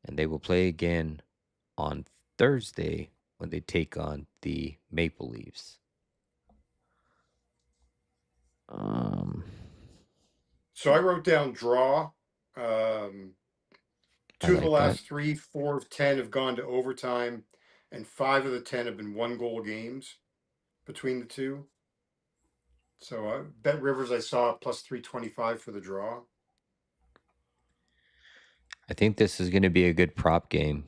and they will play again on Thursday when they take on the Maple Leafs. So I wrote down draw. 2 of the last 3, 4 of 10 have gone to overtime, and 5 of the 10 have been 1-goal games between the two. So Bet Rivers, I saw +325 for the draw. I think this is going to be a good prop game.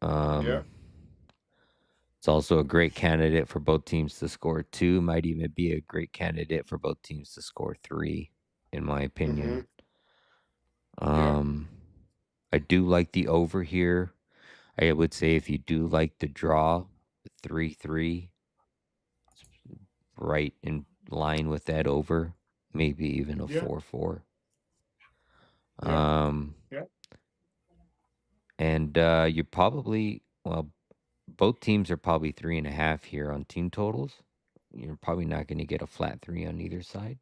It's It's also a great candidate for both teams to score 2. Might even be a great candidate for both teams to score 3, in my opinion. I do like the over here. I would say if you do like the draw, 3-3, right in line with that over, maybe even a 4-4. And you're probably, well, both teams are probably 3.5 here on team totals. You're probably not going to get a flat 3 on either side.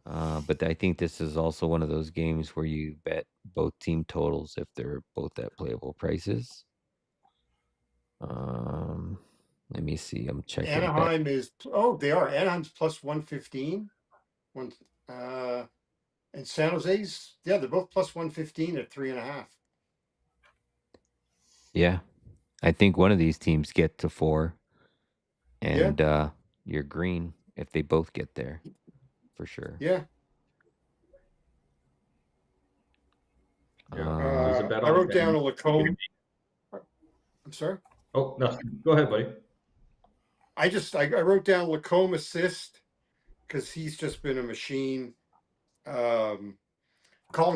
But I think this is also one of those games where you bet both team totals if they're both at playable prices. Let me see. I'm checking. Anaheim is they are. Anaheim's plus 115. And San Jose's, they're both plus 115 at 3.5. Yeah. I think one of these teams get to 4. And you're green if they both get there. For sure. Yeah. I wrote down a Lacombe. I'm sorry? Oh, no. Go ahead, buddy. I wrote down Lacombe assist because he's just been a machine. Colin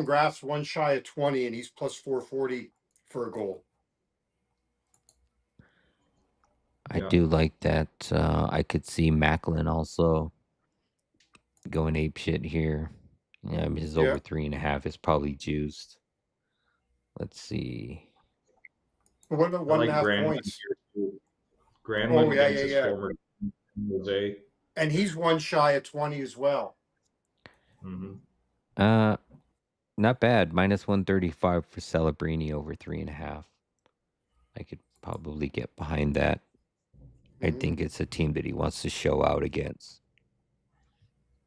Graff's one shy of 20, and he's plus 440 for a goal. I do like that. I could see Macklin also going ape shit here. Yeah, I mean, his over 3.5 is probably juiced. Let's see. What about 1.5 points? Granlund against his former Jose. And he's one shy of 20 as well. Not bad. Minus 135 for Celebrini over 3.5. I could probably get behind that. I think it's a team that he wants to show out against.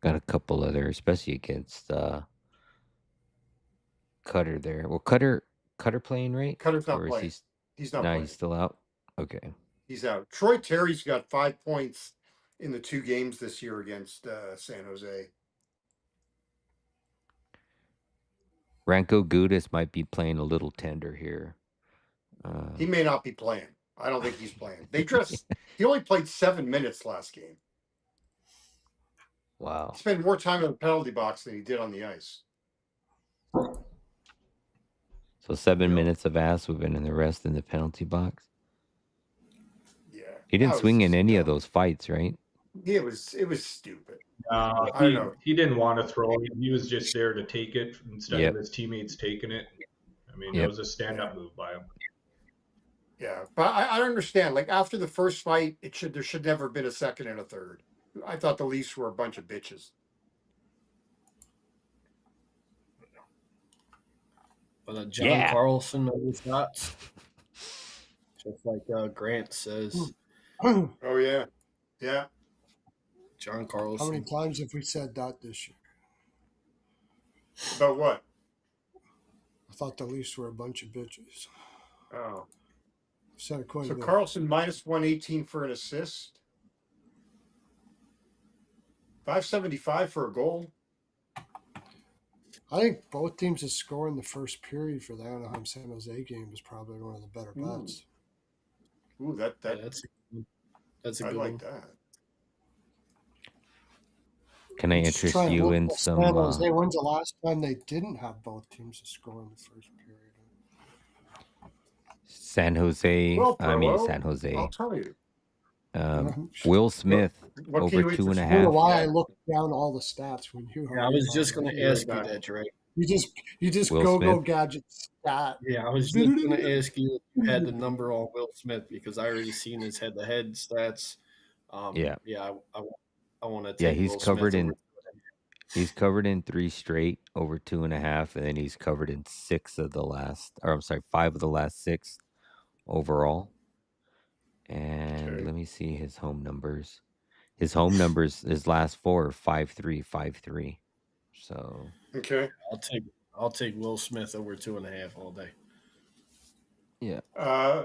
Got a couple other, especially against Cutter there. Well, Cutter playing, right? Cutter's not playing. He's not playing. He's still out? Okay. He's out. Troy Terry's got 5 points in the 2 games this year against San Jose. Ranko Gudis might be playing a little tender here. He may not be playing. I don't think he's playing. He only played 7 minutes last game. Wow. He spent more time in the penalty box than he did on the ice. So 7 minutes of ass whooping and the rest in the penalty box? Yeah. He didn't swing in any of those fights, right? Yeah, it was stupid. I don't know. He didn't want to throw it. He was just there to take it instead of his teammates taking it. I mean, it was a stand-up move by him. Yeah, but I don't understand. Like, after the first fight, there should never have been a second and a third. I thought the Leafs were a bunch of bitches. But John Carlson knows that. Just like Grant says. Oh, yeah. Yeah. John Carlson. How many times have we said that this year? About what? I thought the Leafs were a bunch of bitches. Oh. Said it quite a bit. Carlson minus 118 for an assist. 575 for a goal. I think both teams to score in the first period for the Anaheim San Jose game was probably one of the better bets. Ooh, that's a good one. That. Can I interest you in some? San Jose, when's the last time they didn't have both teams to score in the first period? San Jose. Well, I mean, San Jose. I'll tell you. Will Smith over 2.5. I don't know why I looked down all the stats when you. Yeah, I was just going to ask you that, Drake. You just go gadget stat. Yeah, I was just going to ask you if you had the number on Will Smith because I already seen his head-to-head stats. I want to. Yeah, he's covered in. He's covered in 3 straight over 2.5, and then he's covered in 5 of the last 6 overall. And let me see his home numbers. His home numbers, his last 4 are 5-3, 5-3. So okay, I'll take Will Smith over 2.5 all day. Yeah.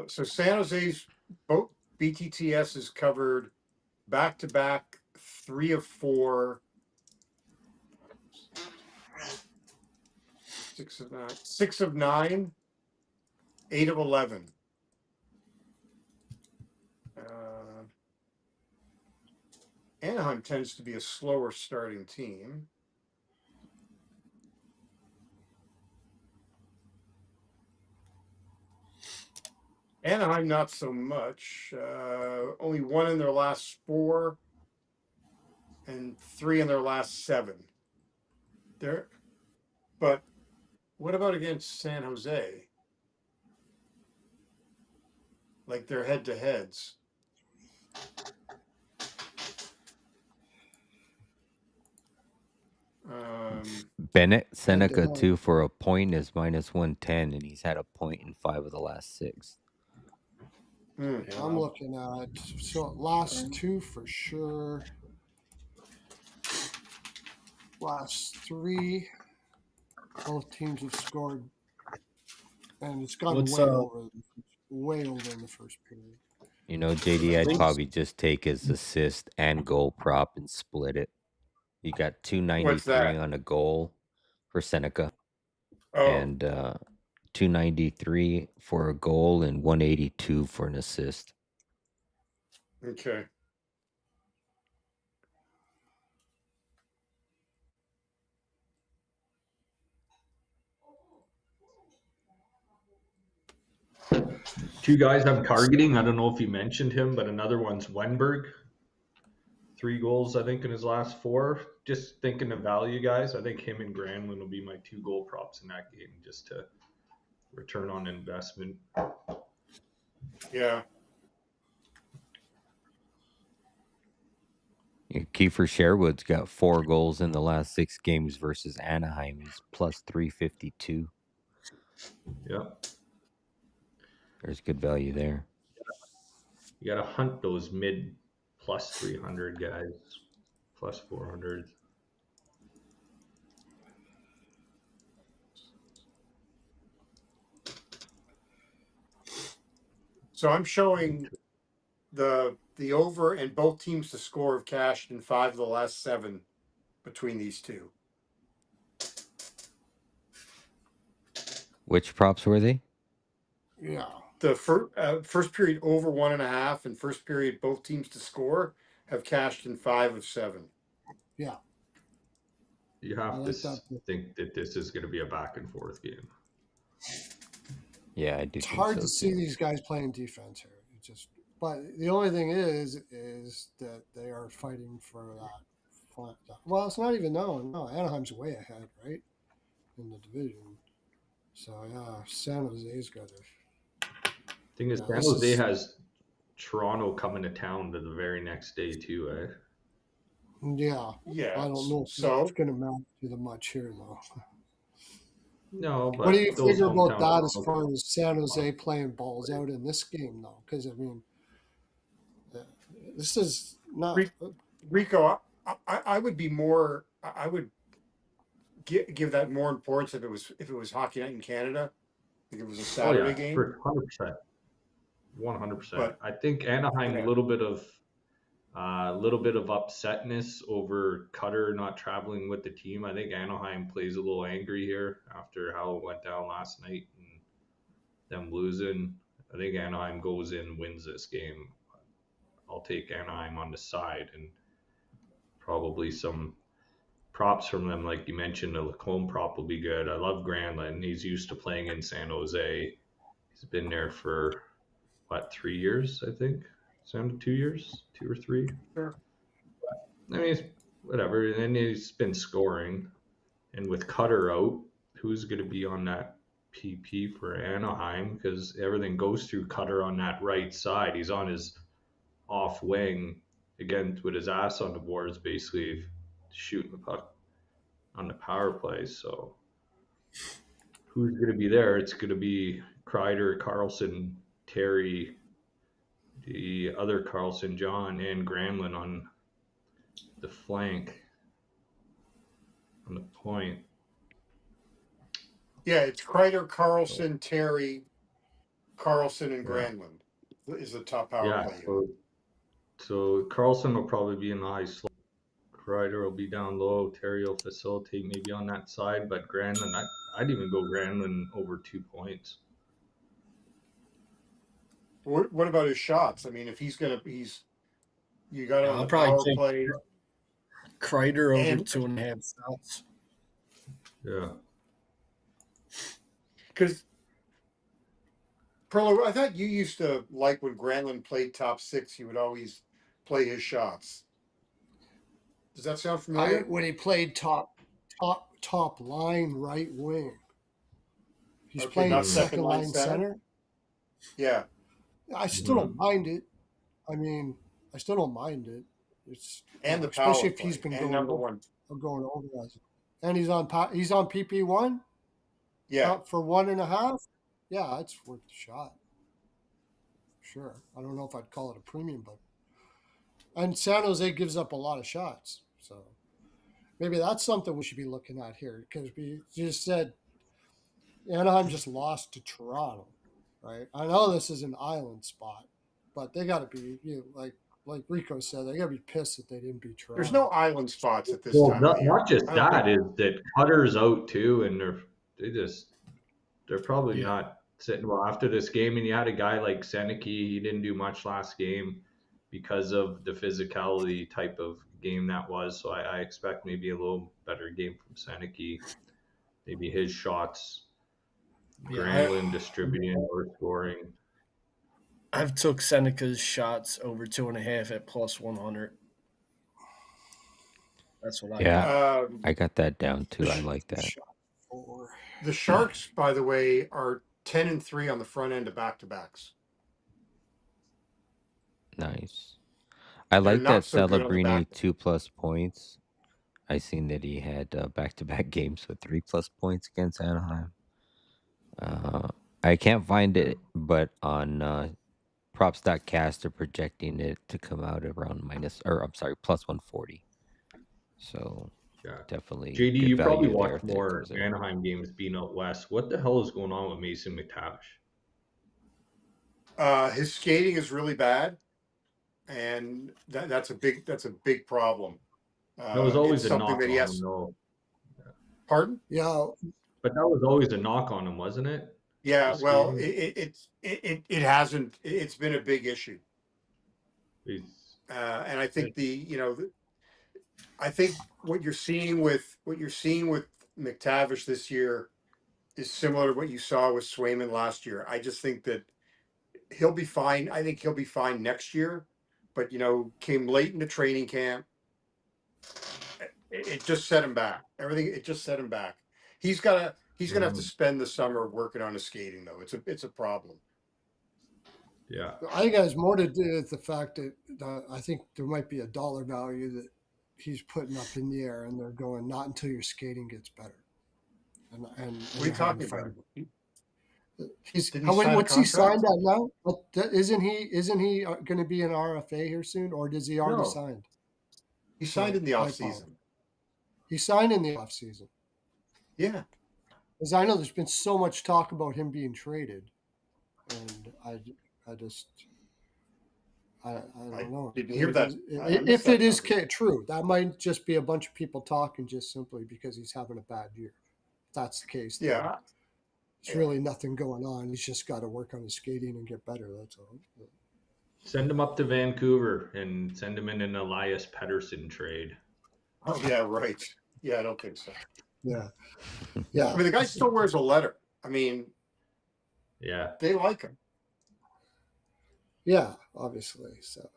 So San Jose's both BTTS is covered back-to-back 3 of 4. 6 of 9, 8 of 11. Anaheim tends to be a slower starting team. Anaheim, not so much. Only 1 in their last 4 and 3 in their last 7. But what about against San Jose? Like their head-to-heads. Bennett Seneca Head-to-head. 2 for a point is -110, and he's had a point in 5 of the last 6. Yeah, I'm looking at last 2 for sure. Last 3, both teams have scored, and it's gone What's, way over in the first period. You know, JD, I'd Thanks. probably just take his assist and goal prop and split it. You got What's 293 that? on a goal for Seneca, Oh, and 293 for a goal and 182 for an assist. okay. Two guys I'm targeting. I don't know if you mentioned him, but another one's Wenberg. 3 goals, I think, in his last 4. Just thinking of value, guys. I think him and Granlund will be my 2 goal props in that game, just to return on investment. Yeah. Kiefer Sherwood's got 4 goals in the last 6 games versus Anaheim. He's plus 352. Yeah. There's good value there. You got to hunt those mid plus 300 guys, plus 400. So I'm showing the over and both teams to score have cashed in 5 of the last 7 between these two. Which props were they? Yeah. The first period over 1.5 and first period both teams to score have cashed in 5 of 7. Yeah. You have to think that this is going to be a back and forth game. Yeah, I do. It's hard to see these guys playing defense here. But the only thing is that they are fighting for that. Well, it's not even no. Anaheim's way ahead, right, in the division. So yeah, San Jose's got it. Thing is, San Jose has Toronto coming to town the very next day too, eh? Yeah. Yeah. I don't know if it's going to matter to them much here, though. No, but what do you figure about that as far as San Jose playing balls out in this game, though? Because I mean, this is not Rico. I would be more. I would give that more importance if it was Hockey Night in Canada. If it was a Saturday game. 100%. 100%. I think Anaheim a little bit of upsetness over Cutter not traveling with the team. I think Anaheim plays a little angry here after how it went down last night and them losing. I think Anaheim goes in, wins this game. I'll take Anaheim on the side, and probably some props from them, like you mentioned. The Lacombe prop will be good. I love Granlund. He's used to playing in San Jose. He's been there for 3 years, I think. 2 years, 2 or 3. Sure. I mean, whatever. And then he's been scoring. And with Cutter out, who's going to be on that PP for Anaheim? Because everything goes through Cutter on that right side. He's on his off wing, again, with his ass on the boards, basically shooting the puck on the power play. So who's going to be there? It's going to be Kreider, Carlson, Terry, the other Carlson, John, and Granlund on the flank, on the point. Yeah, it's Kreider, Carlson, Terry, Carlson, and Granlund is the top power play. So Carlson will probably be in the high slot. Kreider will be down low. Terry will facilitate maybe on that side, but Granlund, I'd even go Granlund over 2 points. What about his shots? I mean, if he's You got him on I'll the probably power take play. Kreider over And 2.5 shots. Yeah. because Pearlo, I thought you used to like when Granlund played top six, he would always play his shots. Does that sound familiar? When he played top line right wing. He's Okay, playing not second second line line center. center. Yeah, I still don't mind it. I mean, I still don't mind it. It's and the especially power if he's play been and number one. going over us. And he's on PP1 Yeah, up for 1.5. Yeah, it's worth the shot. Sure. I don't know if I'd call it a premium, but and San Jose gives up a lot of shots, so maybe that's something we should be looking at here because we just said Anaheim just lost to Toronto, right? I know this is an island spot, but they got to be like Rico said, they got to be pissed that they didn't beat there's Toronto. no island spots at this Well, time of the year. not just I don't that, think. is that Cutter's out too, and they're probably Yeah. not sitting well after this game. And you had a guy like Seneke, he didn't do much last game because of the physicality type of game that was. So I expect maybe a little better game from Seneke. Maybe his shots, Yeah, Granlund distributing or scoring. I've took Seneca's shots over 2.5 at plus 100. That's what I Yeah, got. I got that down too. I like that. Shot 4. The Sharks, by the way, are 10-3 on the front end of back-to-backs. Nice. I They're like that not so good on the Celebrini back. 2+ points. I seen that he had back-to-back games with 3+ points against Anaheim. I can't find it, but on props.cast they're projecting it to come out around plus 140. So Yeah. definitely JD, good you probably value there watch if that more comes in. Anaheim games being out west. What the hell is going on with Mason McTavish? His skating is really bad, and that's a big problem. That was It's always a something knock that he on has. him, though. Pardon? Yeah, But that was always a knock on him, wasn't it? Yeah. The Well, skating? it hasn't. It's been a big issue, He's, and I think I think what you're seeing with McTavish this year is similar to what you saw with Swayman last year. I just think that he'll be fine. I think he'll be fine next year, but came late into training camp. It just set him back. It just set him back. He's gonna have to spend the summer working on his skating though. It's a problem. yeah. I think it has more to do with the fact that I think there might be a dollar value that he's putting up in the air, and they're going not until your skating gets better. And What are you they're having talking to fight about? He's Didn't he sign a what's he signed contract? at now? Isn't he going to be an RFA here soon, or does he already No. signed? He signed in the I off apologize. season. He signed in the off season. Yeah. Because I know there's been so much talk about him being traded, and I don't know. Didn't hear that. I missed If that it is conversation. true, that might just be a bunch of people talking just simply because he's having a bad year. If that's the case, then Yeah. there's really nothing going on. He's just got to work on his skating and get better. That's all. Send him up to Vancouver and send him in an Elias Pettersson trade. Oh yeah, right. Yeah, I don't think so. Yeah. Yeah. I mean, the guy still wears a letter. I mean, Yeah. they like him. Yeah, obviously. So,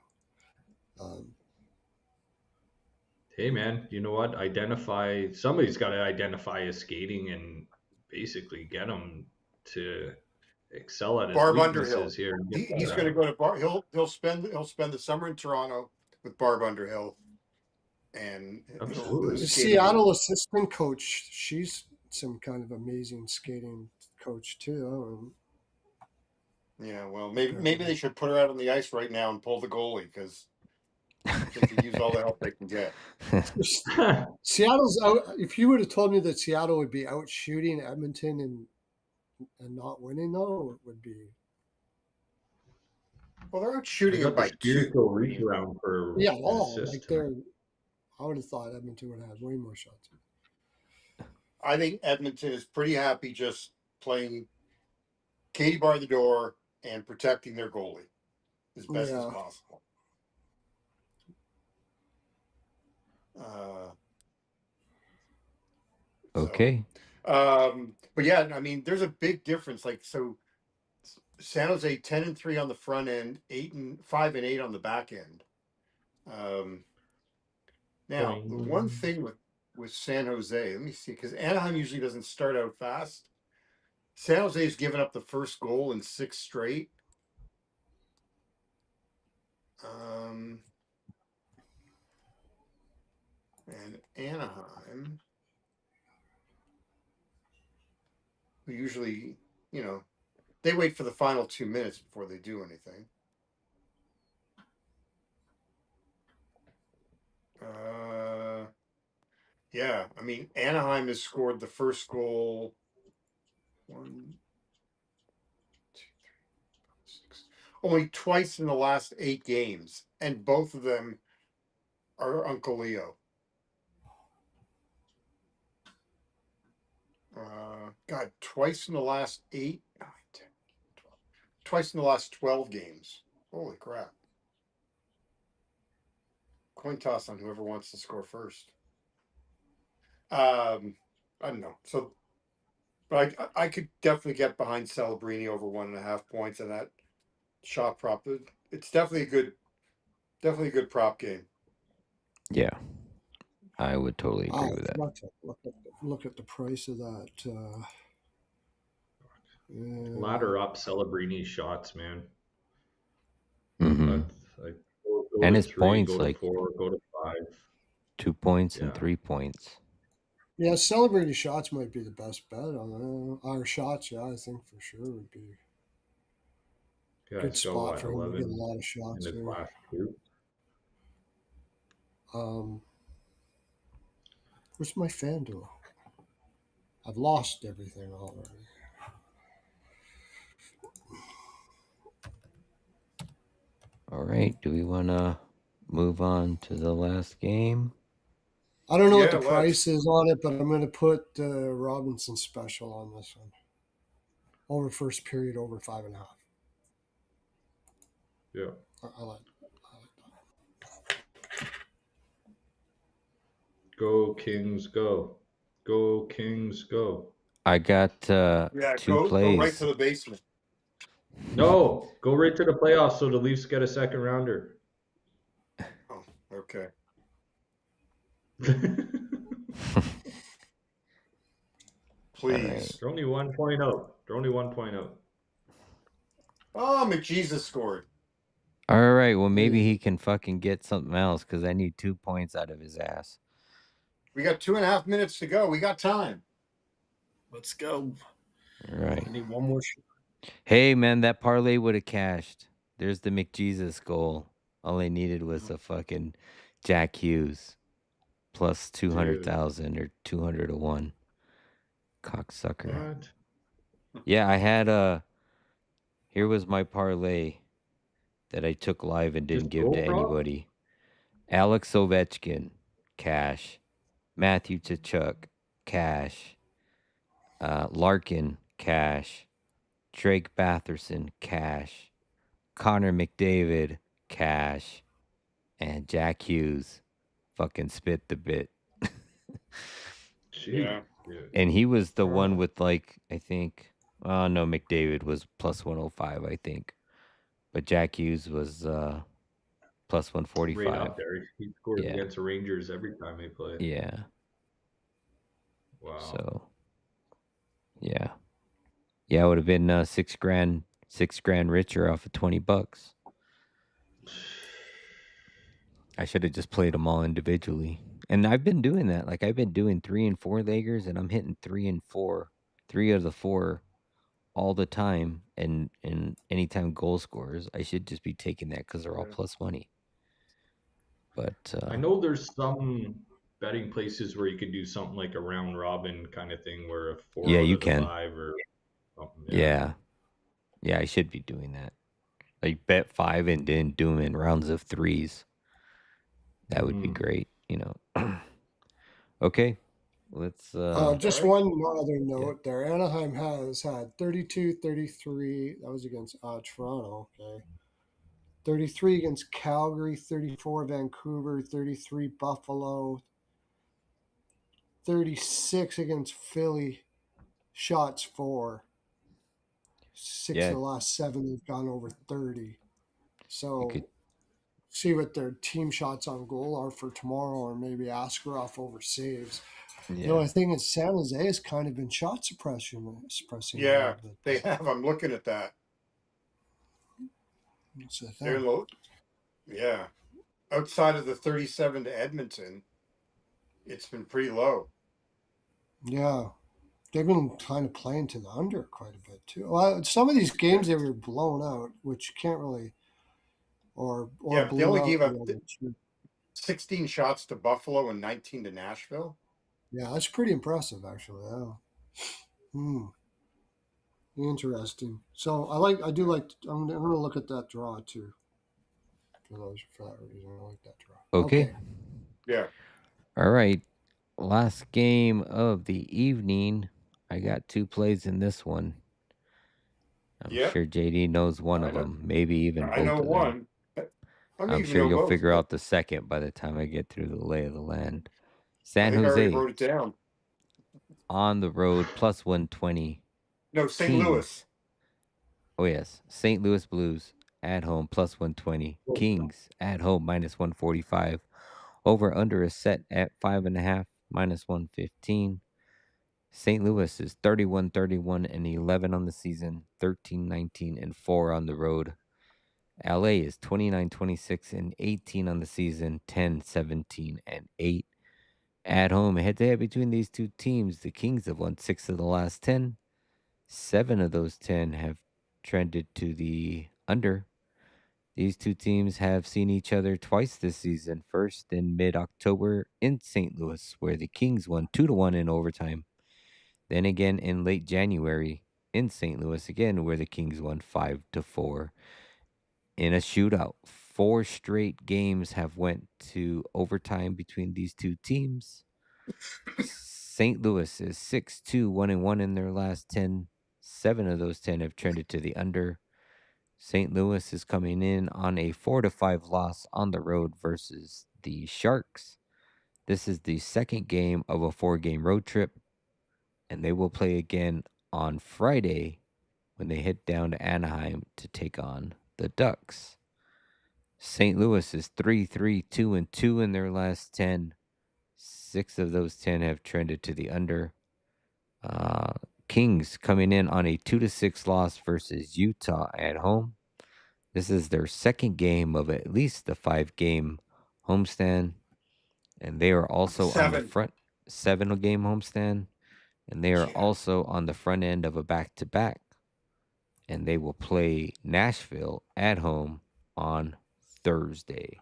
Hey, man, you know what? Somebody's got to identify his skating and basically get him to excel at his Barb weaknesses Underhill. here. And get He's better going to at go to he'll spend the summer in Toronto with Barb Underhill, and Absolutely. the skating. Seattle assistant coach, she's some kind of amazing skating coach too. Yeah, well, maybe they should put her out on the ice right now and pull the goalie because they could use all the help they can get. it. Seattle's out. If you would have told me that Seattle would be out shooting Edmonton and not winning, though, it would be. Well, they're out They shooting got him the by two. spiritual reach around for Yeah, an all assist like tonight. I would have thought Edmonton would have had way more shots. I think Edmonton is pretty happy just playing Katie bar the door and protecting their goalie as best as possible. Okay. But yeah, I mean, there's a big difference. Like, so San Jose 10-3 on the front end, 5-8 on the back end. Now, the one thing with San Jose, let me see, because Anaheim usually doesn't start out fast. San Jose's given up the first goal in 6 straight. And Anaheim, who usually, they wait for the final 2 minutes before they do anything. Yeah, I mean, Anaheim has scored the first goal 1, 2, 3, 4, 6, only twice in the last 8 games, and both of them are Uncle Leo. God, twice in the last 8, 9, 10, 12, twice in the last 12 games. Holy crap. Coin toss on whoever wants to score first. I don't know. So, but I could definitely get behind Celebrini over 1.5 points, and that shot prop. It's definitely a good prop game. Yeah. I would totally agree with that. Look at the price of that. Ladder up Celebrini shots, man. Mm-hmm. Like, And to his 3, points, go to like 4, go to 5. 2 points Yeah. and 3 points. Yeah, celebrating shots might be the best bet on our shots. Yeah, I think for sure would be Yeah, good it's got spot what, for him to 11 get a lot of in shots his there. last 2. Where's my FanDuel? I've lost everything already. All right. Do we want to move on to the last game? I don't know what Yeah, the price is on it, but I'm going to put Robinson special on this one. Over first period, over 5.5. Yeah. I like that. Go Kings, go. Go Kings, go. I got yeah, 2 go plays. right to the basement. No, go right to the playoffs so the Leafs get a second rounder. Oh, okay. Please. Right. They're only 1 point out. They're only 1 point out. Oh, McJesus scored. All right. Well, maybe he can fucking get something else because I need 2 points out of his ass. We got 2.5 minutes to go. We got time. Let's go. All right. I need one more shot. Hey, man, that parlay would have cashed. There's the McJesus goal. All they needed was a fucking Jack Hughes plus 200,000 or 200 to 1. Cocksucker. What? Yeah, I had here was my parlay that I took live and didn't Just give go to prop? anybody. Alex Ovechkin, cash. Matthew Tkachuk, cash. Larkin, cash. Drake Batherson, cash. Connor McDavid, cash. And Jack Hughes, fucking spit the bit. Jeez. Yeah. And he was the one with like, I think, no, McDavid was plus 105, I think. But Jack Hughes was plus 145. Right up there. He scores Yeah. against the Rangers every time they play. Yeah. Wow. So, yeah. Yeah, it would have been $6,000 richer off of $20. I should have just played them all individually. And I've been doing that. Like I've been doing 3 and 4 leggers and I'm hitting 3 and 4. 3 of the 4 all the time. And anytime goal scorers, I should just be taking that because they're all plus money. But I know there's some betting places where you could do something like a round robin kind of thing where 4 yeah, out you of the can. 5 or something. Yeah. Yeah, I should be doing that. Like bet 5 and then do them in rounds of 3s. That would be great, Okay. Let's just one other note there. Anaheim has had 32, 33. That was against Toronto. Okay. 33 against Calgary, 34 Vancouver, 33 Buffalo, 36 against Philly, shots for. 6 Yeah, of the last 7 they've gone over 30. you could. So see what their team shots on goal are for tomorrow, or maybe Askarov over saves. The Yeah, only thing is San Jose has kind of been shot suppressing a Yeah, little bit. they have. I'm looking at that. That's the They're thing. low. Yeah. Outside of the 37 to Edmonton, it's been pretty low. Yeah. They've been kind of playing to the under quite a bit too. Well, some of these games they were blown out, which you can't really, or Yeah, but they blew only out gave the up other two. 16 shots to Buffalo and 19 to Nashville. Yeah, that's pretty impressive actually. Yeah. Hmm. Interesting. So I do like. I'm gonna look at that draw too. For that reason, I like that draw. okay. Okay. Yeah. All right. Last game of the evening. I got 2 plays in this one. I'm Yep. sure JD knows one I of know. them, maybe even I know both of them. one. I may I'm even sure know you'll both, figure but out the second by the time I get through the lay of the land. I San think I already Jose wrote it down. on the road plus 120. No, St. Louis. Kings. Oh, yes. St. Louis Blues at home plus 120. Kings at home minus 145. Over under is set at 5.5 minus 115. St. Louis is 31-31 and 11 on the season, 13-19 and 4 on the road. LA is 29-26 and 18 on the season, 10-17 and 8. At home, head to head between these two teams, the Kings have won 6 of the last 10. 7 of those 10 have trended to the under. These two teams have seen each other twice this season. First in mid-October in St. Louis, where the Kings won 2-1 in overtime. Then again in late January in St. Louis, again where the Kings won 5-4 in a shootout. 4 straight games have went to overtime between these two teams. St. Louis is 6-2, 1-1 in their last 10. 7 of those 10 have trended to the under. St. Louis is coming in on a 4-5 loss on the road versus the Sharks. This is the second game of a 4-game road trip, and they will play again on Friday when they head down to Anaheim to take on the Ducks. St. Louis is 3-3, 2-2 in their last 10. 6 of those 10 have trended to the under. Kings coming in on a 2-6 loss versus Utah at home. This is their second game of at least the 5-game homestand, and they are also on the 7. front 7-game homestand, and they are Yeah. also on the front end of a back-to-back, and they will play Nashville at home on Thursday.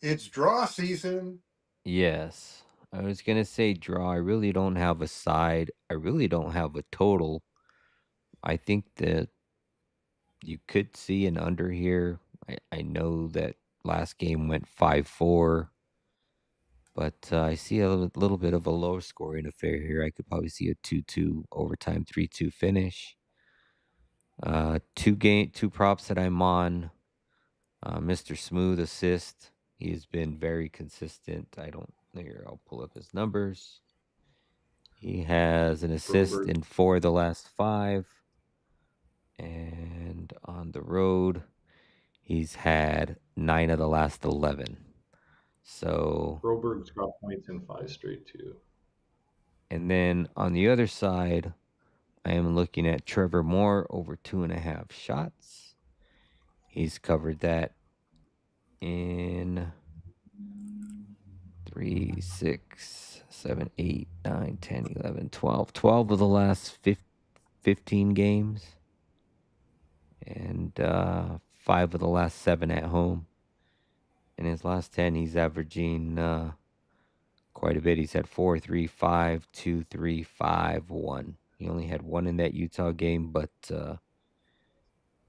It's draw season. Yes. I was going to say draw. I really don't have a side. I really don't have a total. I think that you could see an under here. I know that last game went 5-4, but I see a little bit of a low scoring affair here. I could probably see a 2-2 overtime 3-2 finish. Two props that I'm on. Mr. Smooth assist. He has been very consistent. I don't here. I'll pull up his numbers. He has an assist Broberg. in 4 of the last 5. And on the road, he's had 9 of the last 11. So, Broberg's got points in 5 straight too. and then on the other side, I am looking at Trevor Moore over 2.5 shots. He's covered that in 3, 6, 7, 8, 9, 10, 11, 12. 12 of the last 15 games. And 5 of the last 7 at home. In his last 10, he's averaging quite a bit. He's had 4, 3, 5, 2, 3, 5, 1. He only had 1 in that Utah game, but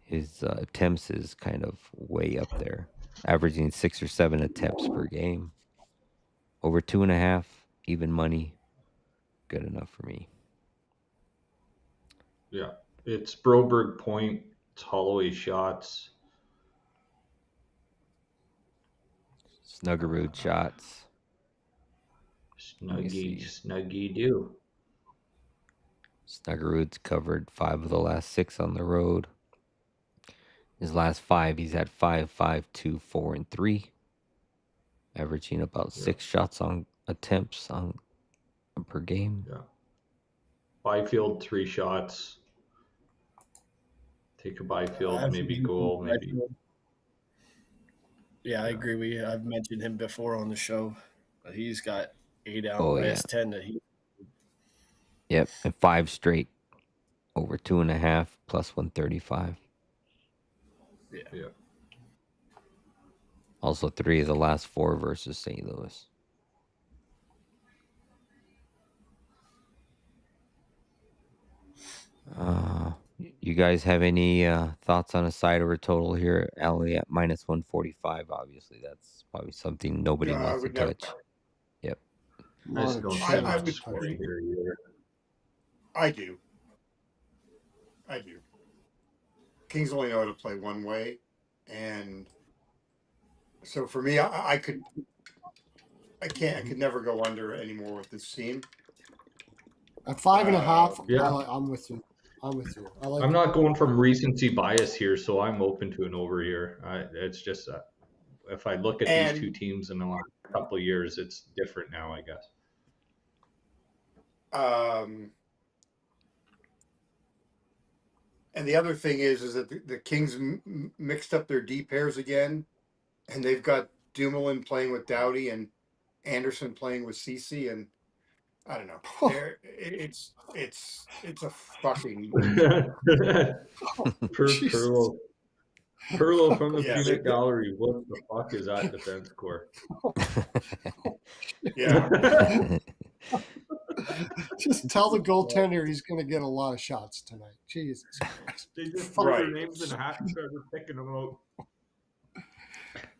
his attempts is kind of way up there, averaging 6 or 7 attempts per game. Over 2.5, even money, good enough for me. Yeah, it's Broberg point It's Holloway shots. Snuggerud shots. Snuggy do. Snuggerud's covered 5 of the last 6 on the road. His last 5, he's had 5, 5, 2, 4, and 3. Averaging about 6 shots on attempts on per game. Yeah. Byfield 3 shots. Take a Byfield, maybe goal, maybe. Yeah, I agree. I've mentioned him before on the show. He's got 8 out Oh, last 10 that he. Yep, and 5 straight over 2.5 plus 135. Yeah. Also 3 of the last 4 versus St. Louis. You guys have any thoughts on a side over total here? Alley at minus 145. Obviously, that's probably something nobody wants to touch. Yep. I just don't see much scoring here either. I do. Kings only know how to play one way, and so for me, I could never go under anymore with this team. At 5.5, yeah. I'm with you. I'm not going from recency bias here, so I'm open to an over here. It's just if I look at these two teams in the last couple of years, it's different now, I guess. And the other thing is that the Kings mixed up their D pairs again, and they've got Dumoulin playing with Doughty and Anderson playing with Cece, and I don't know. It's a fucking Pearlo from the peanut gallery. What the fuck is that defense core? Yeah. Just tell the goaltender he's going to get a lot of shots tonight. Jesus Christ. They just put their names in a hat and started picking them out.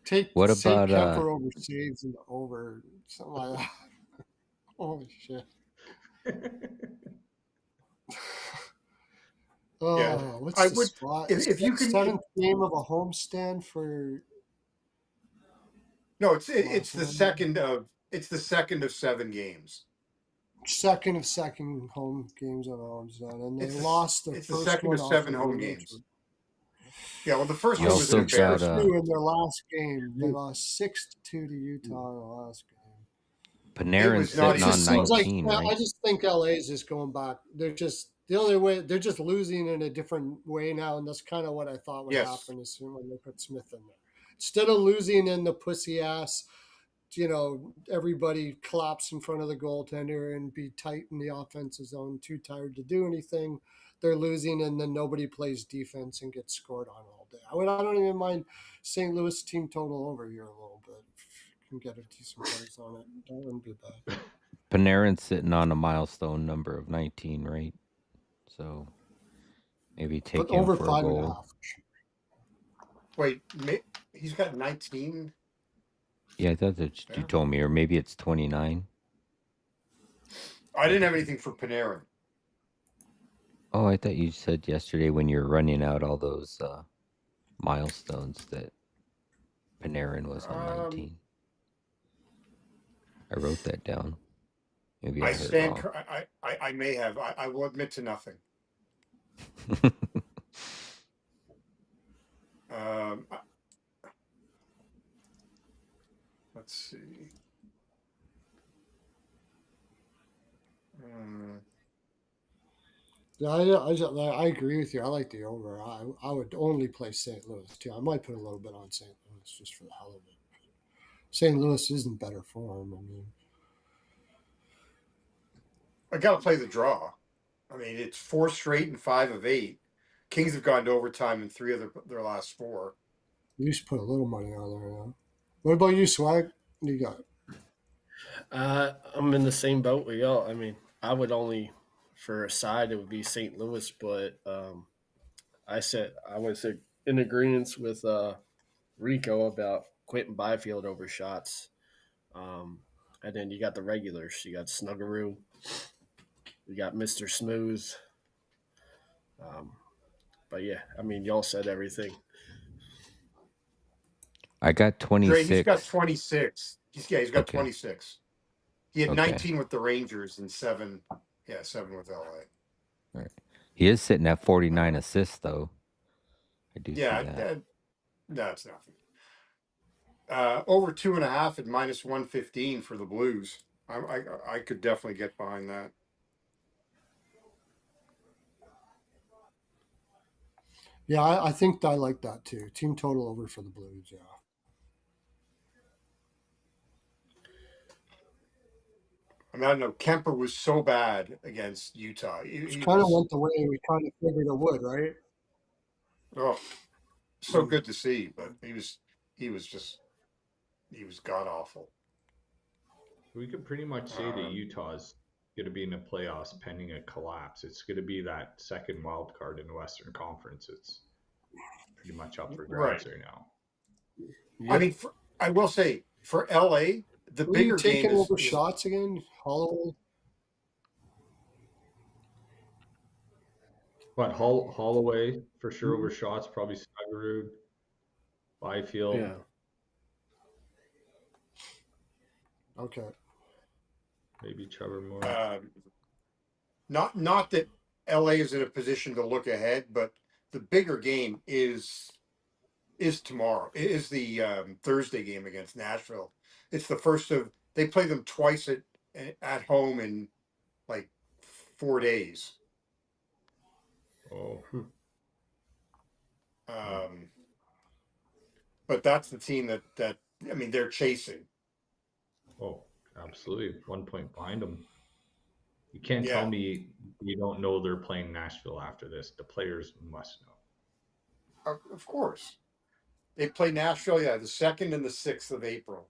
Take what about Kemper over saves and over something like that. Holy shit. What's the spot? If you could 7th game of a homestand for. No, it's the second of 7 games. Second home games on a homestand, and they lost their it's first the second one of 7 home games. Yeah, well, the first one was embarrassing. In their last game, they lost 6-2 to Utah in the last game. Panarin's sitting on 19, like, right? I just think LA is just going back. They're just the only way. They're just losing in a different way now, and that's kind of what I thought would happen as soon when they put Smith in there. Instead of losing in the pussy ass, everybody collapse in front of the goaltender and be tight in the offensive zone, too tired to do anything. They're losing, and then nobody plays defense and gets scored on all day. I don't even mind St. Louis team total over here a little bit. If you can get a decent price on it, that wouldn't be bad. Panarin's sitting on a milestone number of 19, right? So maybe take him over for 5.5. Wait, he's got 19? Yeah, I thought that you told me, or maybe it's 29. I didn't have anything for Panarin. Oh, I thought you said yesterday when you were running out all those milestones that Panarin was on 19. I wrote that down. Maybe I heard wrong. I may have. I will admit to nothing. Let's see. Yeah, I agree with you. I like the over. I would only play St. Louis too. I might put a little bit on St. Louis just for the hell of it. St. Louis is in better form. I mean, I got to play the draw. I mean, it's 4 straight and 5 of 8. Kings have gone to overtime in 3 of their last 4. You should put a little money on there. Yeah. What about you, Swag? What do you got? I'm in the same boat with y'all. I mean, I would only for a side it would be St. Louis, but I was in agreement with Rico about Quentin Byfield over shots. And then you got the regulars. You got Snuggerud. You got Mr. Smooth. But yeah, I mean, y'all said everything. I got Great. He's got 26. 26. He's got Okay. 26. He had Okay. 19 with the Rangers and 7 with LA. All right. He is sitting at 49 assists, though. I do see that. That's nothing. Over 2.5 at minus 115 for the Blues. I could definitely get behind that. Yeah, I think I like that too. Team total over for the Blues. Yeah. I mean, I don't know. Kemper was so bad against Utah. It He kind of was went the way we kind of figured it would, right? so good to see, but he was god awful. We could pretty much say that Utah's going to be in the playoffs pending a collapse. It's going to be that second wild card in the Western Conference. It's pretty much up for grabs right now. Yep. I mean, I will say for LA, the Who bigger are you taking game over is shots again? Holloway. But Holloway for sure over shots, probably Steigerud, Byfield. Yeah. Okay. Maybe Trevor Moore. Not that LA is in a position to look ahead, but the bigger game is tomorrow. It is the Thursday game against Nashville. It's the first of they play them twice at home in like 4 days. Oh. But that's the team that I mean they're chasing. Oh, absolutely. 1 point behind them. You can't tell me you don't know they're playing Nashville after this. The players must know. Of course. They play Nashville, the 2nd and the 6th of April.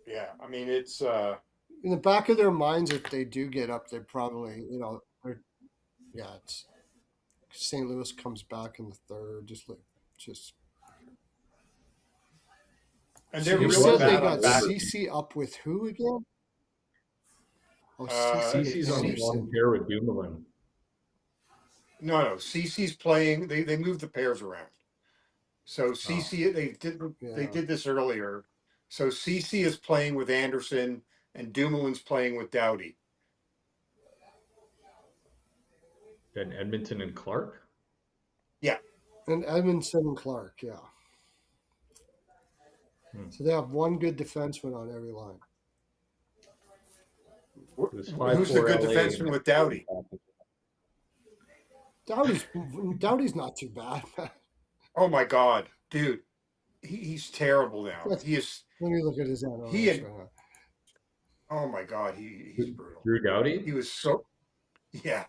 Yeah, I mean, it's... in the back of their minds, if they do get up, they probably, it's St. Louis comes back in the third, just. And So they're you really said bad they got on CC up with who again? Oh, CC's on one pair with Dumoulin. No. CC's playing. They moved the pairs around. So CC, they did this earlier. So CC is playing with Anderson, and Dumoulin's playing with Doughty. Then Edmonton and Clark? Yeah. And Edmondson and Clark, yeah. So they have one good defenseman on every line. Who's the good defenseman with Doughty? Doughty's not too bad. Oh my God, dude, he's terrible now. He is. Let me look at his analytics right now. Oh my God, he's brutal. Drew Doughty? He was so. Yeah,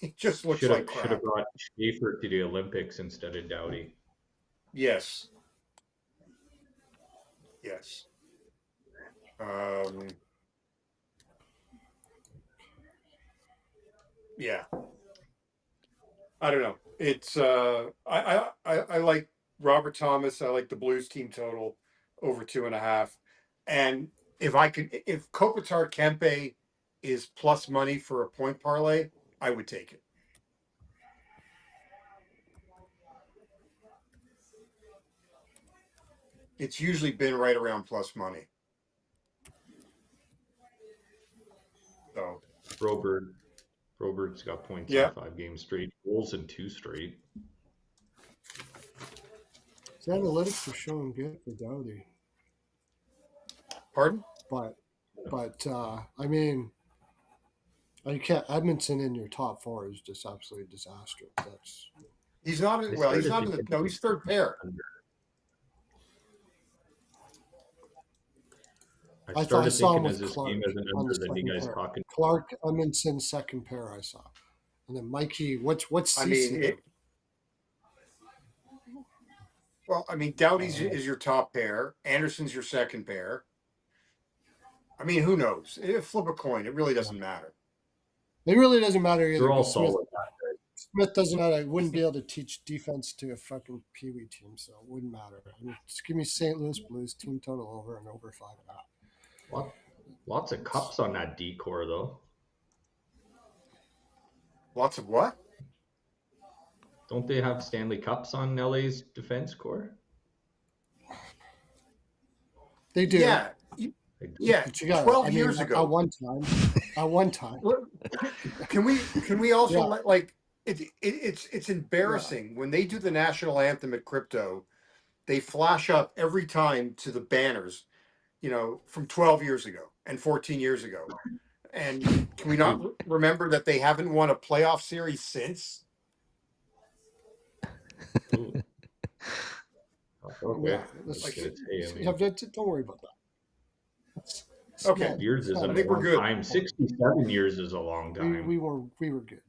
he just looks like crap. Should have brought Schaefer to the Olympics instead of Doughty. Yes. Yeah. I don't know. It's I like Robert Thomas. I like the Blues team total over 2.5. And if Kopitar Kempe is plus money for a point parlay, I would take it. It's usually been right around plus money. So Robert's got points in 5 games straight, goals in 2 straight. His analytics are showing good for Doughty. Pardon? But I mean, you can't. Edmondson in your top 4 is just absolutely disastrous. He's not. He's not in the. No, he's third pair. I saw him with Clark on the second pair. Clark, Edmondson, second pair. I saw, and then Mikey. What's CC? Well, I mean, Doughty's is your top pair. Anderson's your second pair. I mean, who knows? Flip a coin. It really doesn't matter. It really doesn't matter either. They're all solid. Smith doesn't matter. I wouldn't be able to teach defense to a fucking Pee Wee team, so it wouldn't matter. I mean, just give me St. Louis Blues team total over and over 5.5. Lots of cups on that decor, though. Lots of what? Don't they have Stanley Cups on LA's defense core? They do. Yeah, yeah. But you got 12 I mean, years at ago. one time. Can we also Yeah. like it's embarrassing when they do the national anthem at Crypto. They flash up every time to the banners, from 12 years ago and 14 years ago. And can we not remember that they haven't won a playoff series since? Ooh. Okay. Yeah, don't worry about that. It's Okay. small. Years is a I think we're long good. time. 67 years is a long time. We were good.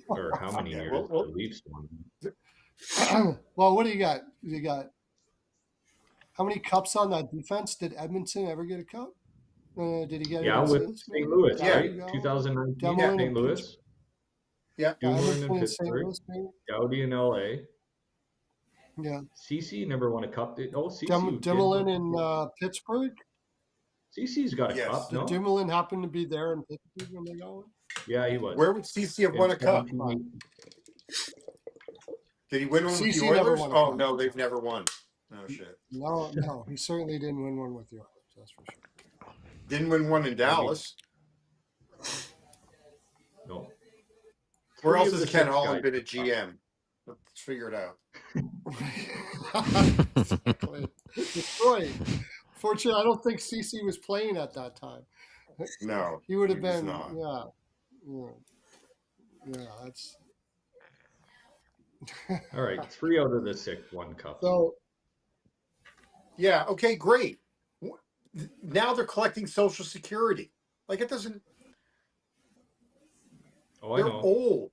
Or how many Yeah, years well- the Leafs won? Well, what do you got? You got how many cups on that defense? Did Edmonton ever get a cup? Did he get Yeah, it with since? St. Louis, Yeah. right? 2019, Demelin St. and Louis. Yeah. Dumoulin in Edmonton and St. Pittsburgh. Louis, maybe? Gaudy in LA. Yeah. CC never won a cup. CC Demelin in Pittsburgh? CC's got a Yes. cup, Did no? Dumoulin happen to be there in Pittsburgh when they got one? Yeah, he was. Where would CC have In won a cup? 17. Did he win one with the CC never Oilers? won a Oh cup. no, they've never won. Oh shit. No, he certainly didn't win one with the Oilers. That's for sure. Didn't win one in Dallas. No. Where Three else of has the Ken 6 Holland guys been a have GM? Let's figure it out. Exactly. Detroit. Fortunately, I don't think CC was playing at that time. No, He would have was been. not. Yeah. That's All right, 3 out of the 6 won cup. so. Yeah. Okay. Great. Now they're collecting Social Security. Like it doesn't. Oh, I They're know. old.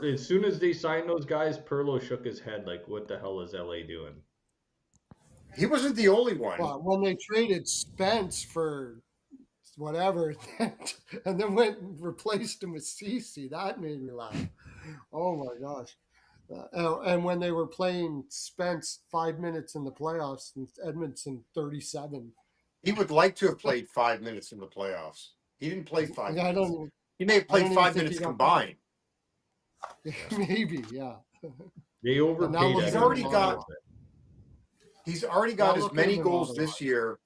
As soon as they signed those guys, Pearlo shook his head like, what the hell is LA doing? He wasn't the only one. Well, when they traded Spence for whatever, and then went and replaced him with CC, that made me laugh. Oh my gosh! And when they were playing Spence 5 minutes in the playoffs and Edmonton 37. He would like to have played 5 minutes in the playoffs. He didn't play 5 Yeah, minutes. He may have played even 5 think minutes he got combined. Maybe, yeah. They overpaid. look He's at already him got. He's already got Now as look at many him in goals Ottawa. this year.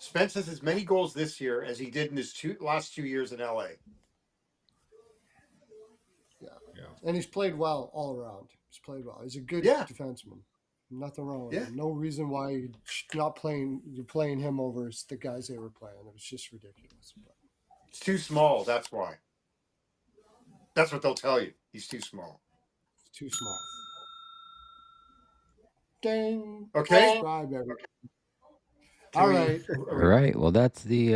Spence has as many goals this year as he did in his last 2 years in LA. Yeah. And he's played well all around. He's played well. He's a good Yeah. defenseman. Nothing wrong with Yeah. him. No reason why you're playing him over the guys they were playing. It was just ridiculous. But It's too small. That's why. That's what they'll tell you. He's too small. it's too small. Ding. Okay. Subscribe, everybody. Can All we- right. All right. Well, that's the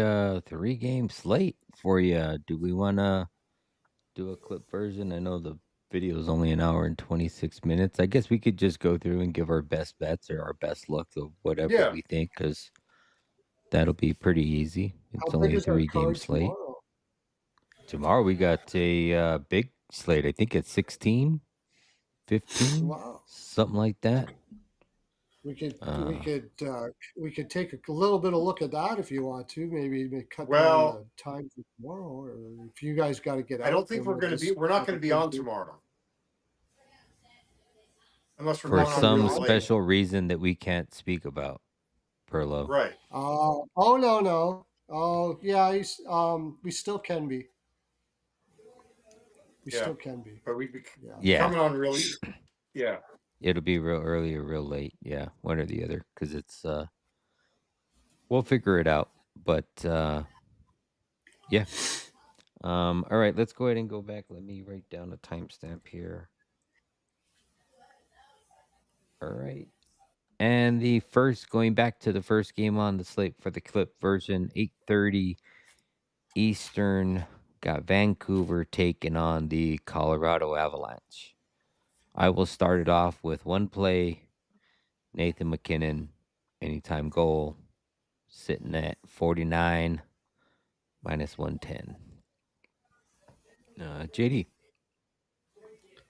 3-game slate for you. Do we want to do a clip version? I know the video is only an hour and 26 minutes. I guess we could just go through and give our best bets or our best look of whatever Yeah. we think, because that'll be pretty easy. It's How only big a is our 3-game card slate. tomorrow? Tomorrow we got a big slate. I think it's 16, 15, Wow. something like that. We could take a little bit of look at that if you want to. Maybe cut Well- down the time for tomorrow, or if you guys got to get out. I don't think then we're going to be. We're not going to be on tomorrow, unless we're For going on some really late. special reason that we can't speak about, Pearlo. Right. Oh no. Oh yeah, we still can be. We Yeah. still can be. But we'd be Yeah. coming on really. Yeah. It'll be real early or real late. Yeah, one or the other, because it's we'll figure it out. But yeah. All right, let's go ahead and go back. Let me write down a timestamp here. All right. And going back to the first game on the slate for the clip version, 8:30 Eastern, got Vancouver taking on the Colorado Avalanche. I will start it off with one play. Nathan McKinnon, anytime goal, sitting at 49 minus 110. JD.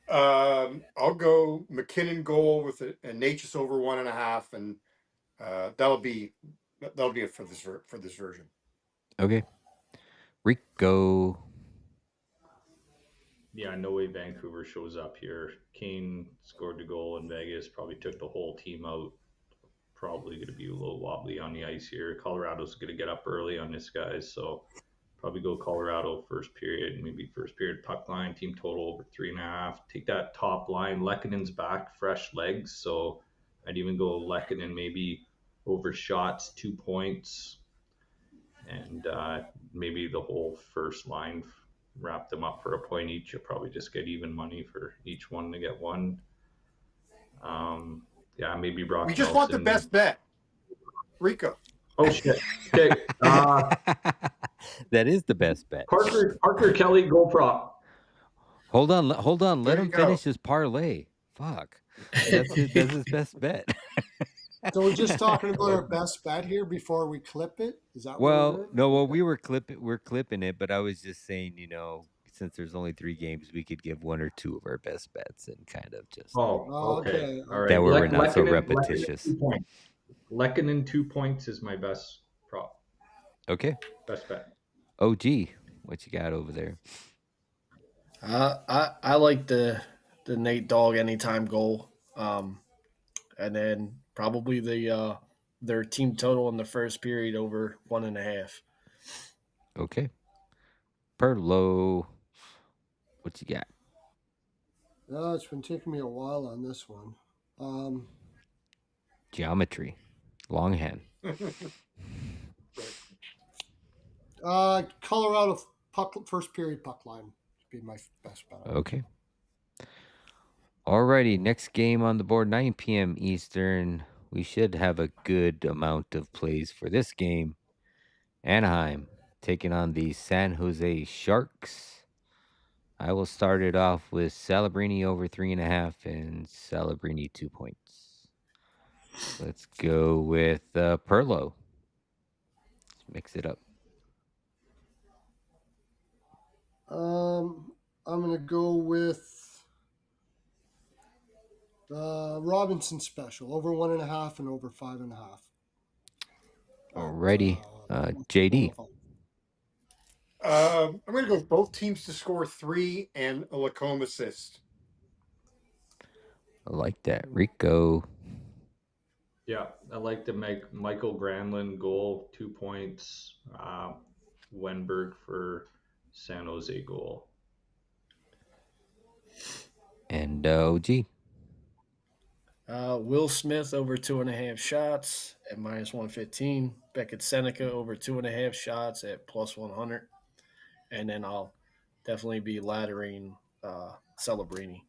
I'll go McKinnon goal with a Natchez over 1.5, and that'll be it for this version. Okay. Rico. Yeah, no way Vancouver shows up here. Kane scored the goal in Vegas, probably took the whole team out. Probably going to be a little wobbly on the ice here. Colorado's going to get up early on this, guys. So probably go Colorado first period, maybe first period puck line, team total over 3.5. Take that top line. Lekkonen's back, fresh legs. So I'd even go Lekkonen maybe over shots, 2 points. And maybe the whole first line, wrap them up for a point each. You'll probably just get even money for each one to get one. Yeah, maybe Brock We just Nelson. want the best bet. Rico. Oh shit. Okay. That is the best bet. Parker Kelly, goal prop. Hold on. Let There him you go. finish his parlay. Fuck. That's his best bet. So we're just talking about our best bet here before we clip it. Is that what we're Well, doing? no, well, we're clipping it, but I was just saying, since there's only 3 games, we could give 1 or 2 of our best bets and kind of just Oh, okay. All right. that way we're not so Lekkonen, repetitious. Lekkonen 2 points is my best prop. Okay. Best bet. OG, what you got over there? I like the Nate Dogg anytime goal, and then probably their team total in the first period over 1.5. Okay. Pearlo, what you got? It's been taking me a while on this one. Geometry, longhand. Colorado first period puck line would be my best bet. Okay. Alrighty, next game on the board, 9 p.m. Eastern. We should have a good amount of plays for this game. Anaheim taking on the San Jose Sharks. I will start it off with Celebrini over 3.5 and Celebrini 2 points. Let's go with Pearlo. Let's mix it up. I'm gonna go with Robinson special over 1.5 and over 5.5. Alrighty, JD. I'm going to go with both teams to score 3 and a Lacombe assist. I like that. Rico. Yeah, I like to make Michael Granlund goal, 2 points. Wenberg for San Jose goal. And OG. Will Smith over 2.5 shots at -115. Beckett Seneca over 2.5 shots at +100. And then I'll definitely be laddering Celebrini.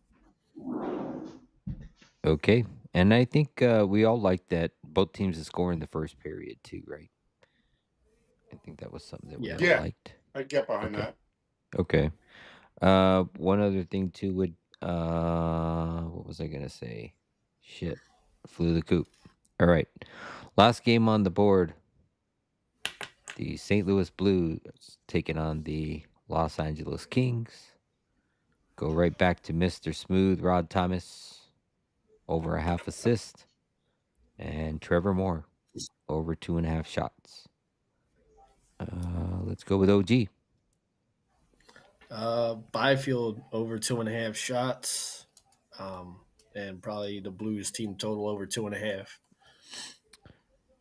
Okay. And I think we all like that both teams to score in the first period too, right? I think that was something that we all liked. I'd get behind that. Okay. One other thing too would what was I gonna say? Shit. Flew the coop. All right. Last game on the board. The St. Louis Blues taking on the Los Angeles Kings. Go right back to Mr. Smooth, Rod Thomas, over a half assist. And Trevor Moore, over 2.5 shots. Let's go with OG. Byfield over 2.5 shots. And probably the Blues team total over 2.5.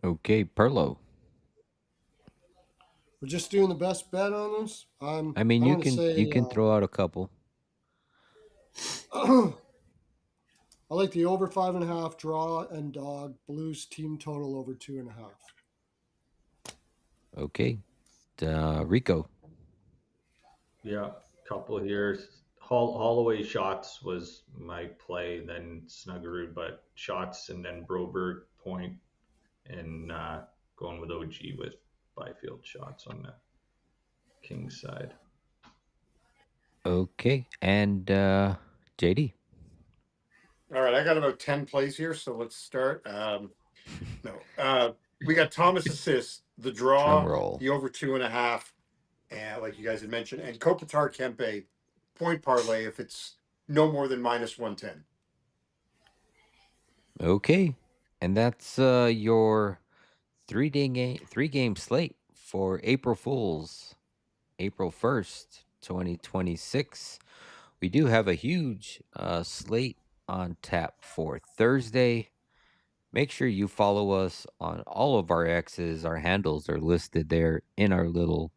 Okay, Pearlo. We're just doing the best bet on this. I mean, you can throw out a couple. I like the over 5.5 draw and dog. Blues team total over 2.5. Okay, Rico. Yeah, couple here. Holloway shots was my play, then Snuggerud, but shots and then Broberg point, and going with OG with Byfield shots on the Kings side. Okay, and JD. All right, I got about 10 plays here, so let's start. We got Thomas assists, the draw, the over 2.5, and like you guys had mentioned, and Kopitar Kempe point parlay if it's no more than -110. Okay, and that's your 3-game slate for April Fools, April 1st, 2026. we do have a huge slate on tap for Thursday. Make sure you follow us on all of our X's. Our handles are listed there in our little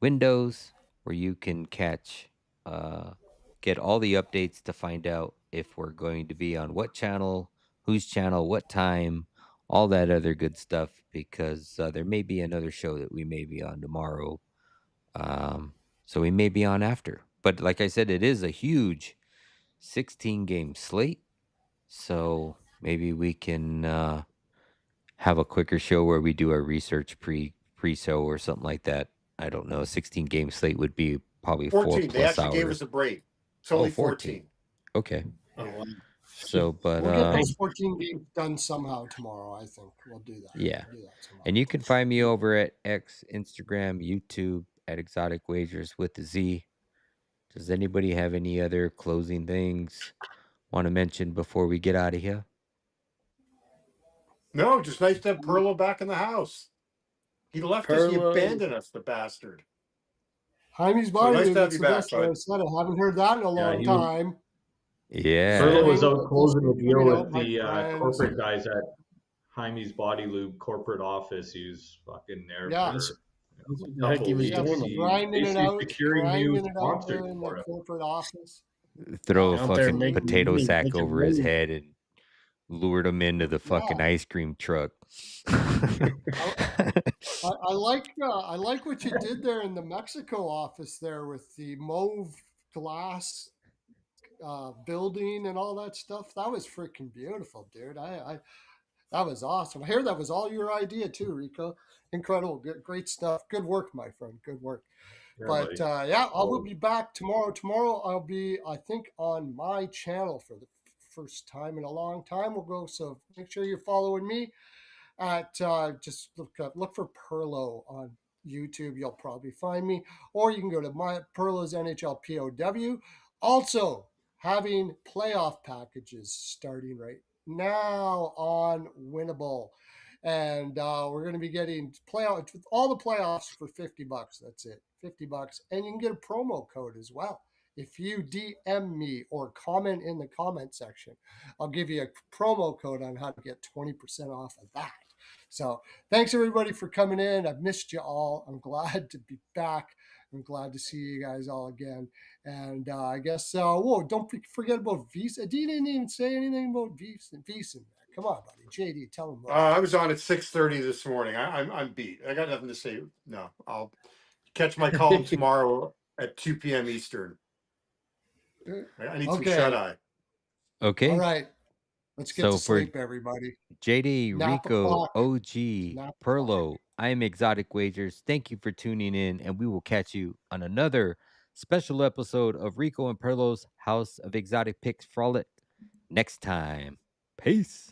windows where you can get all the updates to find out if we're going to be on what channel, whose channel, what time, all that other good stuff, because there may be another show that we may be on tomorrow. So we may be on after. But like I said, it is a huge 16-game slate. So maybe we can have a quicker show where we do our research pre-show or something like that. I don't know. A 16-game slate would be probably 14. They 4+ actually gave hours. us a break. It's only 14. 14. Okay. Oh, wow. So, but We'll get those 14 games done somehow tomorrow. I think we'll do that. yeah. We'll do that somehow. And you can find me over at X, Instagram, YouTube at Exotic Wagers with the Z. Does anybody have any other closing things want to mention before we get out of here? No, just nice to have Pearlo back in the house. He left us. He Pearlo. abandoned us, the bastard. Hymes body nice to have that's you the back, best bud. I said. I haven't heard that in a long he was- time. Yeah. Pearlo was Saying, out closing the deal "Figured out with my the friends." corporate guys at Hymes Body Lube corporate office. He was fucking there Yeah. for What the heck he was Yeah, doing? He's grinding it basically out, securing new grinding it out there sponsors in for the it. corporate office. Throw a Out there fucking making potato money, sack making over his money. head and lured him into the fucking ice cream truck. I like what you did there in the Mexico office there with the mauve glass building and all that stuff. That was freaking beautiful, dude. That was awesome. I hear that was all your idea too, Rico. Incredible, great stuff. Good work, my friend. Good work. Yeah, But buddy. yeah, I will be back tomorrow. Tomorrow I'll be, I think, on my channel for the first time in a long time. We'll go. So make sure you're following me at just look for Pearlo on YouTube. You'll probably find me, or you can go to my Pearlo's NHL POW. Also, having playoff packages starting right now on Winnable, and we're going to be getting playoff all the playoffs for $50. That's it, $50, and you can get a promo code as well. If you DM me or comment in the comment section, I'll give you a promo code on how to get 20% off of that. So thanks everybody for coming in. I've missed you all. I'm glad to be back. I'm glad to see you guys all again. And I guess, whoa, don't forget about Visa. You didn't even say anything about Visa. Come on, buddy. JD, tell them. I was on at 6:30 this morning. I'm beat. I got nothing to say. No, I'll catch my column tomorrow at 2 p.m. Eastern. I need some shut eye. Okay. All right. Let's get to sleep, everybody. JD, Nap Rico, o'clock. OG, Nap Pearlo, I am Exotic Wagers. Thank you for tuning in, and we will catch you on another special episode of Rico and Pearlo's House of Exotic Picks Frolic next time. Peace.